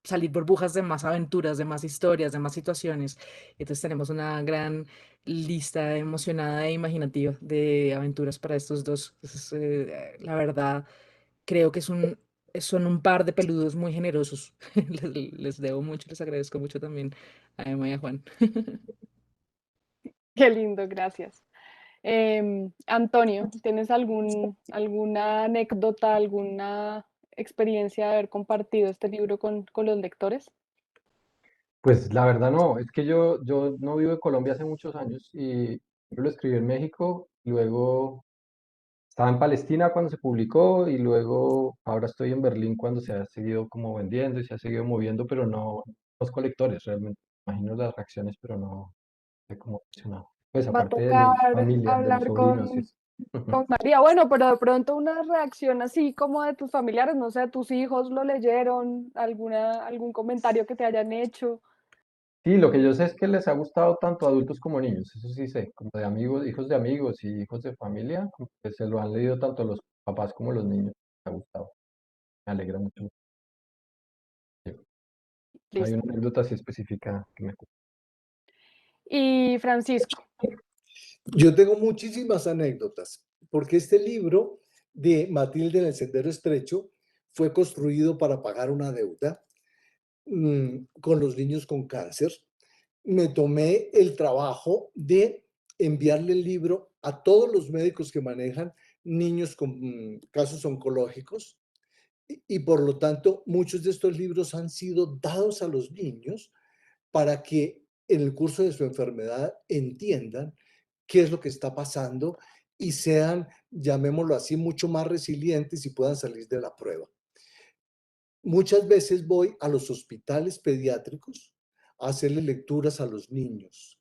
salir burbujas de más aventuras, de más historias, de más situaciones. Entonces tenemos una gran lista emocionada e imaginativa de aventuras para estos dos. Entonces, la verdad, creo que son un par de peludos muy generosos. Les debo mucho, les agradezco mucho también a Emma y a Juan. Qué lindo, gracias. Antonio, ¿tienes alguna anécdota, alguna experiencia de haber compartido este libro con los lectores? Pues la verdad no, es que yo no vivo en Colombia hace muchos años y yo lo escribí en México, luego estaba en Palestina cuando se publicó y luego ahora estoy en Berlín cuando se ha seguido como vendiendo y se ha seguido moviendo, pero no los colectores realmente. Imagino las reacciones, pero no sé cómo funciona. Pues Va a aparte de mi tocar familia, de mis hablar sobrinos y eso. con María. Bueno, pero de pronto una reacción así como de tus familiares, no sé, tus hijos lo leyeron, algún comentario que te hayan hecho. Sí, lo que yo sé es que les ha gustado tanto a adultos como niños, eso sí sé, como de amigos, hijos de amigos y hijos de familia, como que se lo han leído tanto los papás como los niños, les ha gustado, me alegra mucho. Sí. Hay una Listo. anécdota así específica que me gusta. Y Francisco, Yo tengo muchísimas anécdotas, porque este libro de Matilde en el Sendero Estrecho fue construido para pagar una deuda con los niños con cáncer. Me tomé el trabajo de enviarle el libro a todos los médicos que manejan niños con casos oncológicos y por lo tanto muchos de estos libros han sido dados a los niños para que en el curso de su enfermedad entiendan qué es lo que está pasando y sean, llamémoslo así, mucho más resilientes y puedan salir de la prueba. Muchas veces voy a los hospitales pediátricos a hacerle lecturas a los niños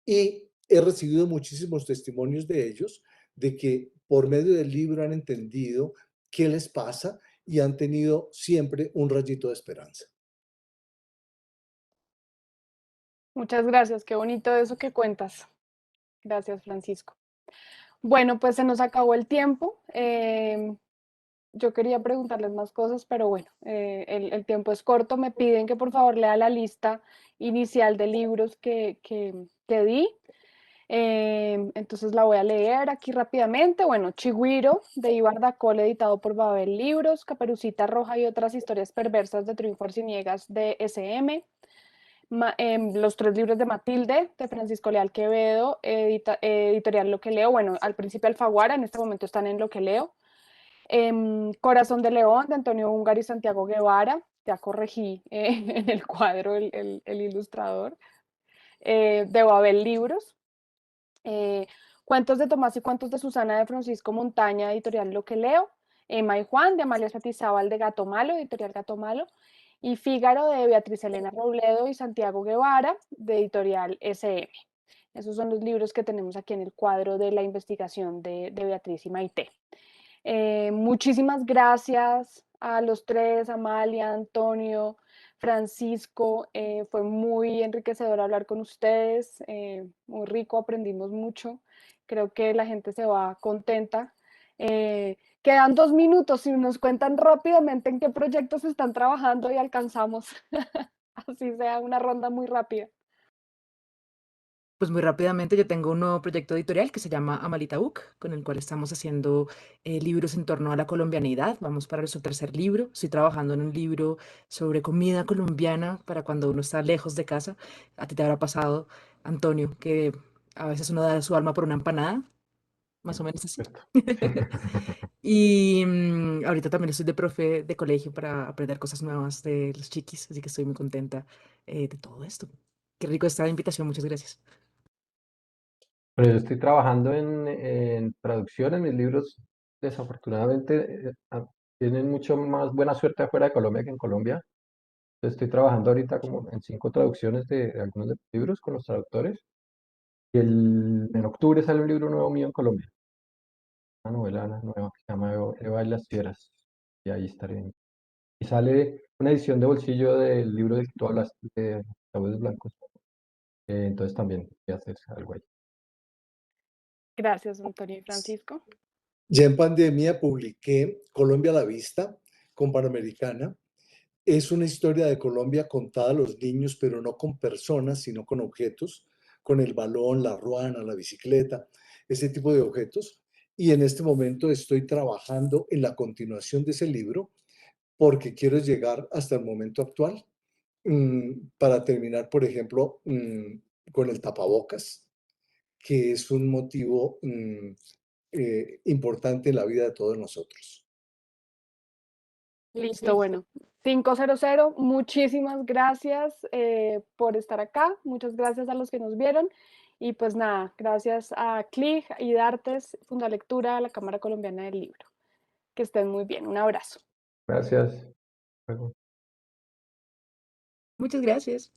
y he recibido muchísimos testimonios de ellos de que por medio del libro han entendido qué les pasa y han tenido siempre un rayito de esperanza. muchas gracias, qué bonito eso que cuentas. Gracias, Francisco. Bueno, pues se nos acabó el tiempo. Yo quería preguntarles más cosas, pero bueno, el tiempo es corto. Me piden que por favor lea la lista inicial de libros que di. Entonces la voy a leer aquí rápidamente. Bueno, Chigüiro, de Ibar Dacol, editado por Babel Libros. Caperucita Roja y otras historias perversas de Triunfo Arciniegas, de SM. Los tres libros de Matilde, de Francisco Leal Quevedo, editorial Lo que Leo. Bueno, al principio Alfaguara, en este momento están en Lo que Leo. Corazón de León, de Antonio Ungaro y Santiago Guevara. Ya corregí en el cuadro el ilustrador. De Babel Libros. Cuentos de Tomás y cuentos de Susana, de Francisco Montaña, editorial Lo que Leo. Emma y Juan, de Amalia Satizábal, de Gato Malo, editorial Gato Malo. Y Fígaro, de Beatriz Elena Robledo y Santiago Guevara, de editorial SM. Esos son los libros que tenemos aquí en el cuadro de la investigación de Beatriz y Maite. Muchísimas gracias a los tres, Amalia, Antonio, Francisco. Fue muy enriquecedor hablar con ustedes, muy rico, aprendimos mucho. Creo que la gente se va contenta. Quedan 2 minutos, si nos cuentan rápidamente en qué proyectos están trabajando y alcanzamos, así sea una ronda muy rápida. Pues muy rápidamente, yo tengo un nuevo proyecto editorial que se llama Amalita Book, con el cual estamos haciendo libros en torno a la colombianidad. Vamos para nuestro tercer libro. Estoy trabajando en un libro sobre comida colombiana para cuando uno está lejos de casa. A ti te habrá pasado, Antonio, que a veces uno da su alma por una empanada, más o menos así. Cierto. Y ahorita también estoy de profe de colegio para aprender cosas nuevas de los chiquis, así que estoy muy contenta de todo esto. Qué rico esta invitación, muchas gracias. Pero yo estoy trabajando en traducciones, mis libros desafortunadamente tienen mucho más buena suerte afuera de Colombia que en Colombia. Estoy trabajando ahorita como en 5 traducciones de algunos de mis libros con los traductores. Y en octubre sale un libro nuevo mío en Colombia, una novela nueva que se llama Eva y las fieras. Y ahí estaré. Y sale una edición de bolsillo del libro de que tú hablas de Laúdes Blancos. Entonces también voy a hacer algo ahí. Gracias, Antonio y Francisco. Ya en pandemia publiqué Colombia a la Vista con Panamericana. Es una historia de Colombia contada a los niños, pero no con personas, sino con objetos, con el balón, la ruana, la bicicleta, ese tipo de objetos. Y en este momento estoy trabajando en la continuación de ese libro porque quiero llegar hasta el momento actual para terminar, por ejemplo, con el tapabocas, que es un motivo importante en la vida de todos nosotros. Listo, bueno. 500. Muchísimas gracias por estar acá. Muchas gracias a los que nos vieron. Y pues nada, gracias a CLIG y Dartes, Fundalectura, la Cámara Colombiana del Libro. Que estén muy bien. Un abrazo. Gracias. Luego. Muchas gracias.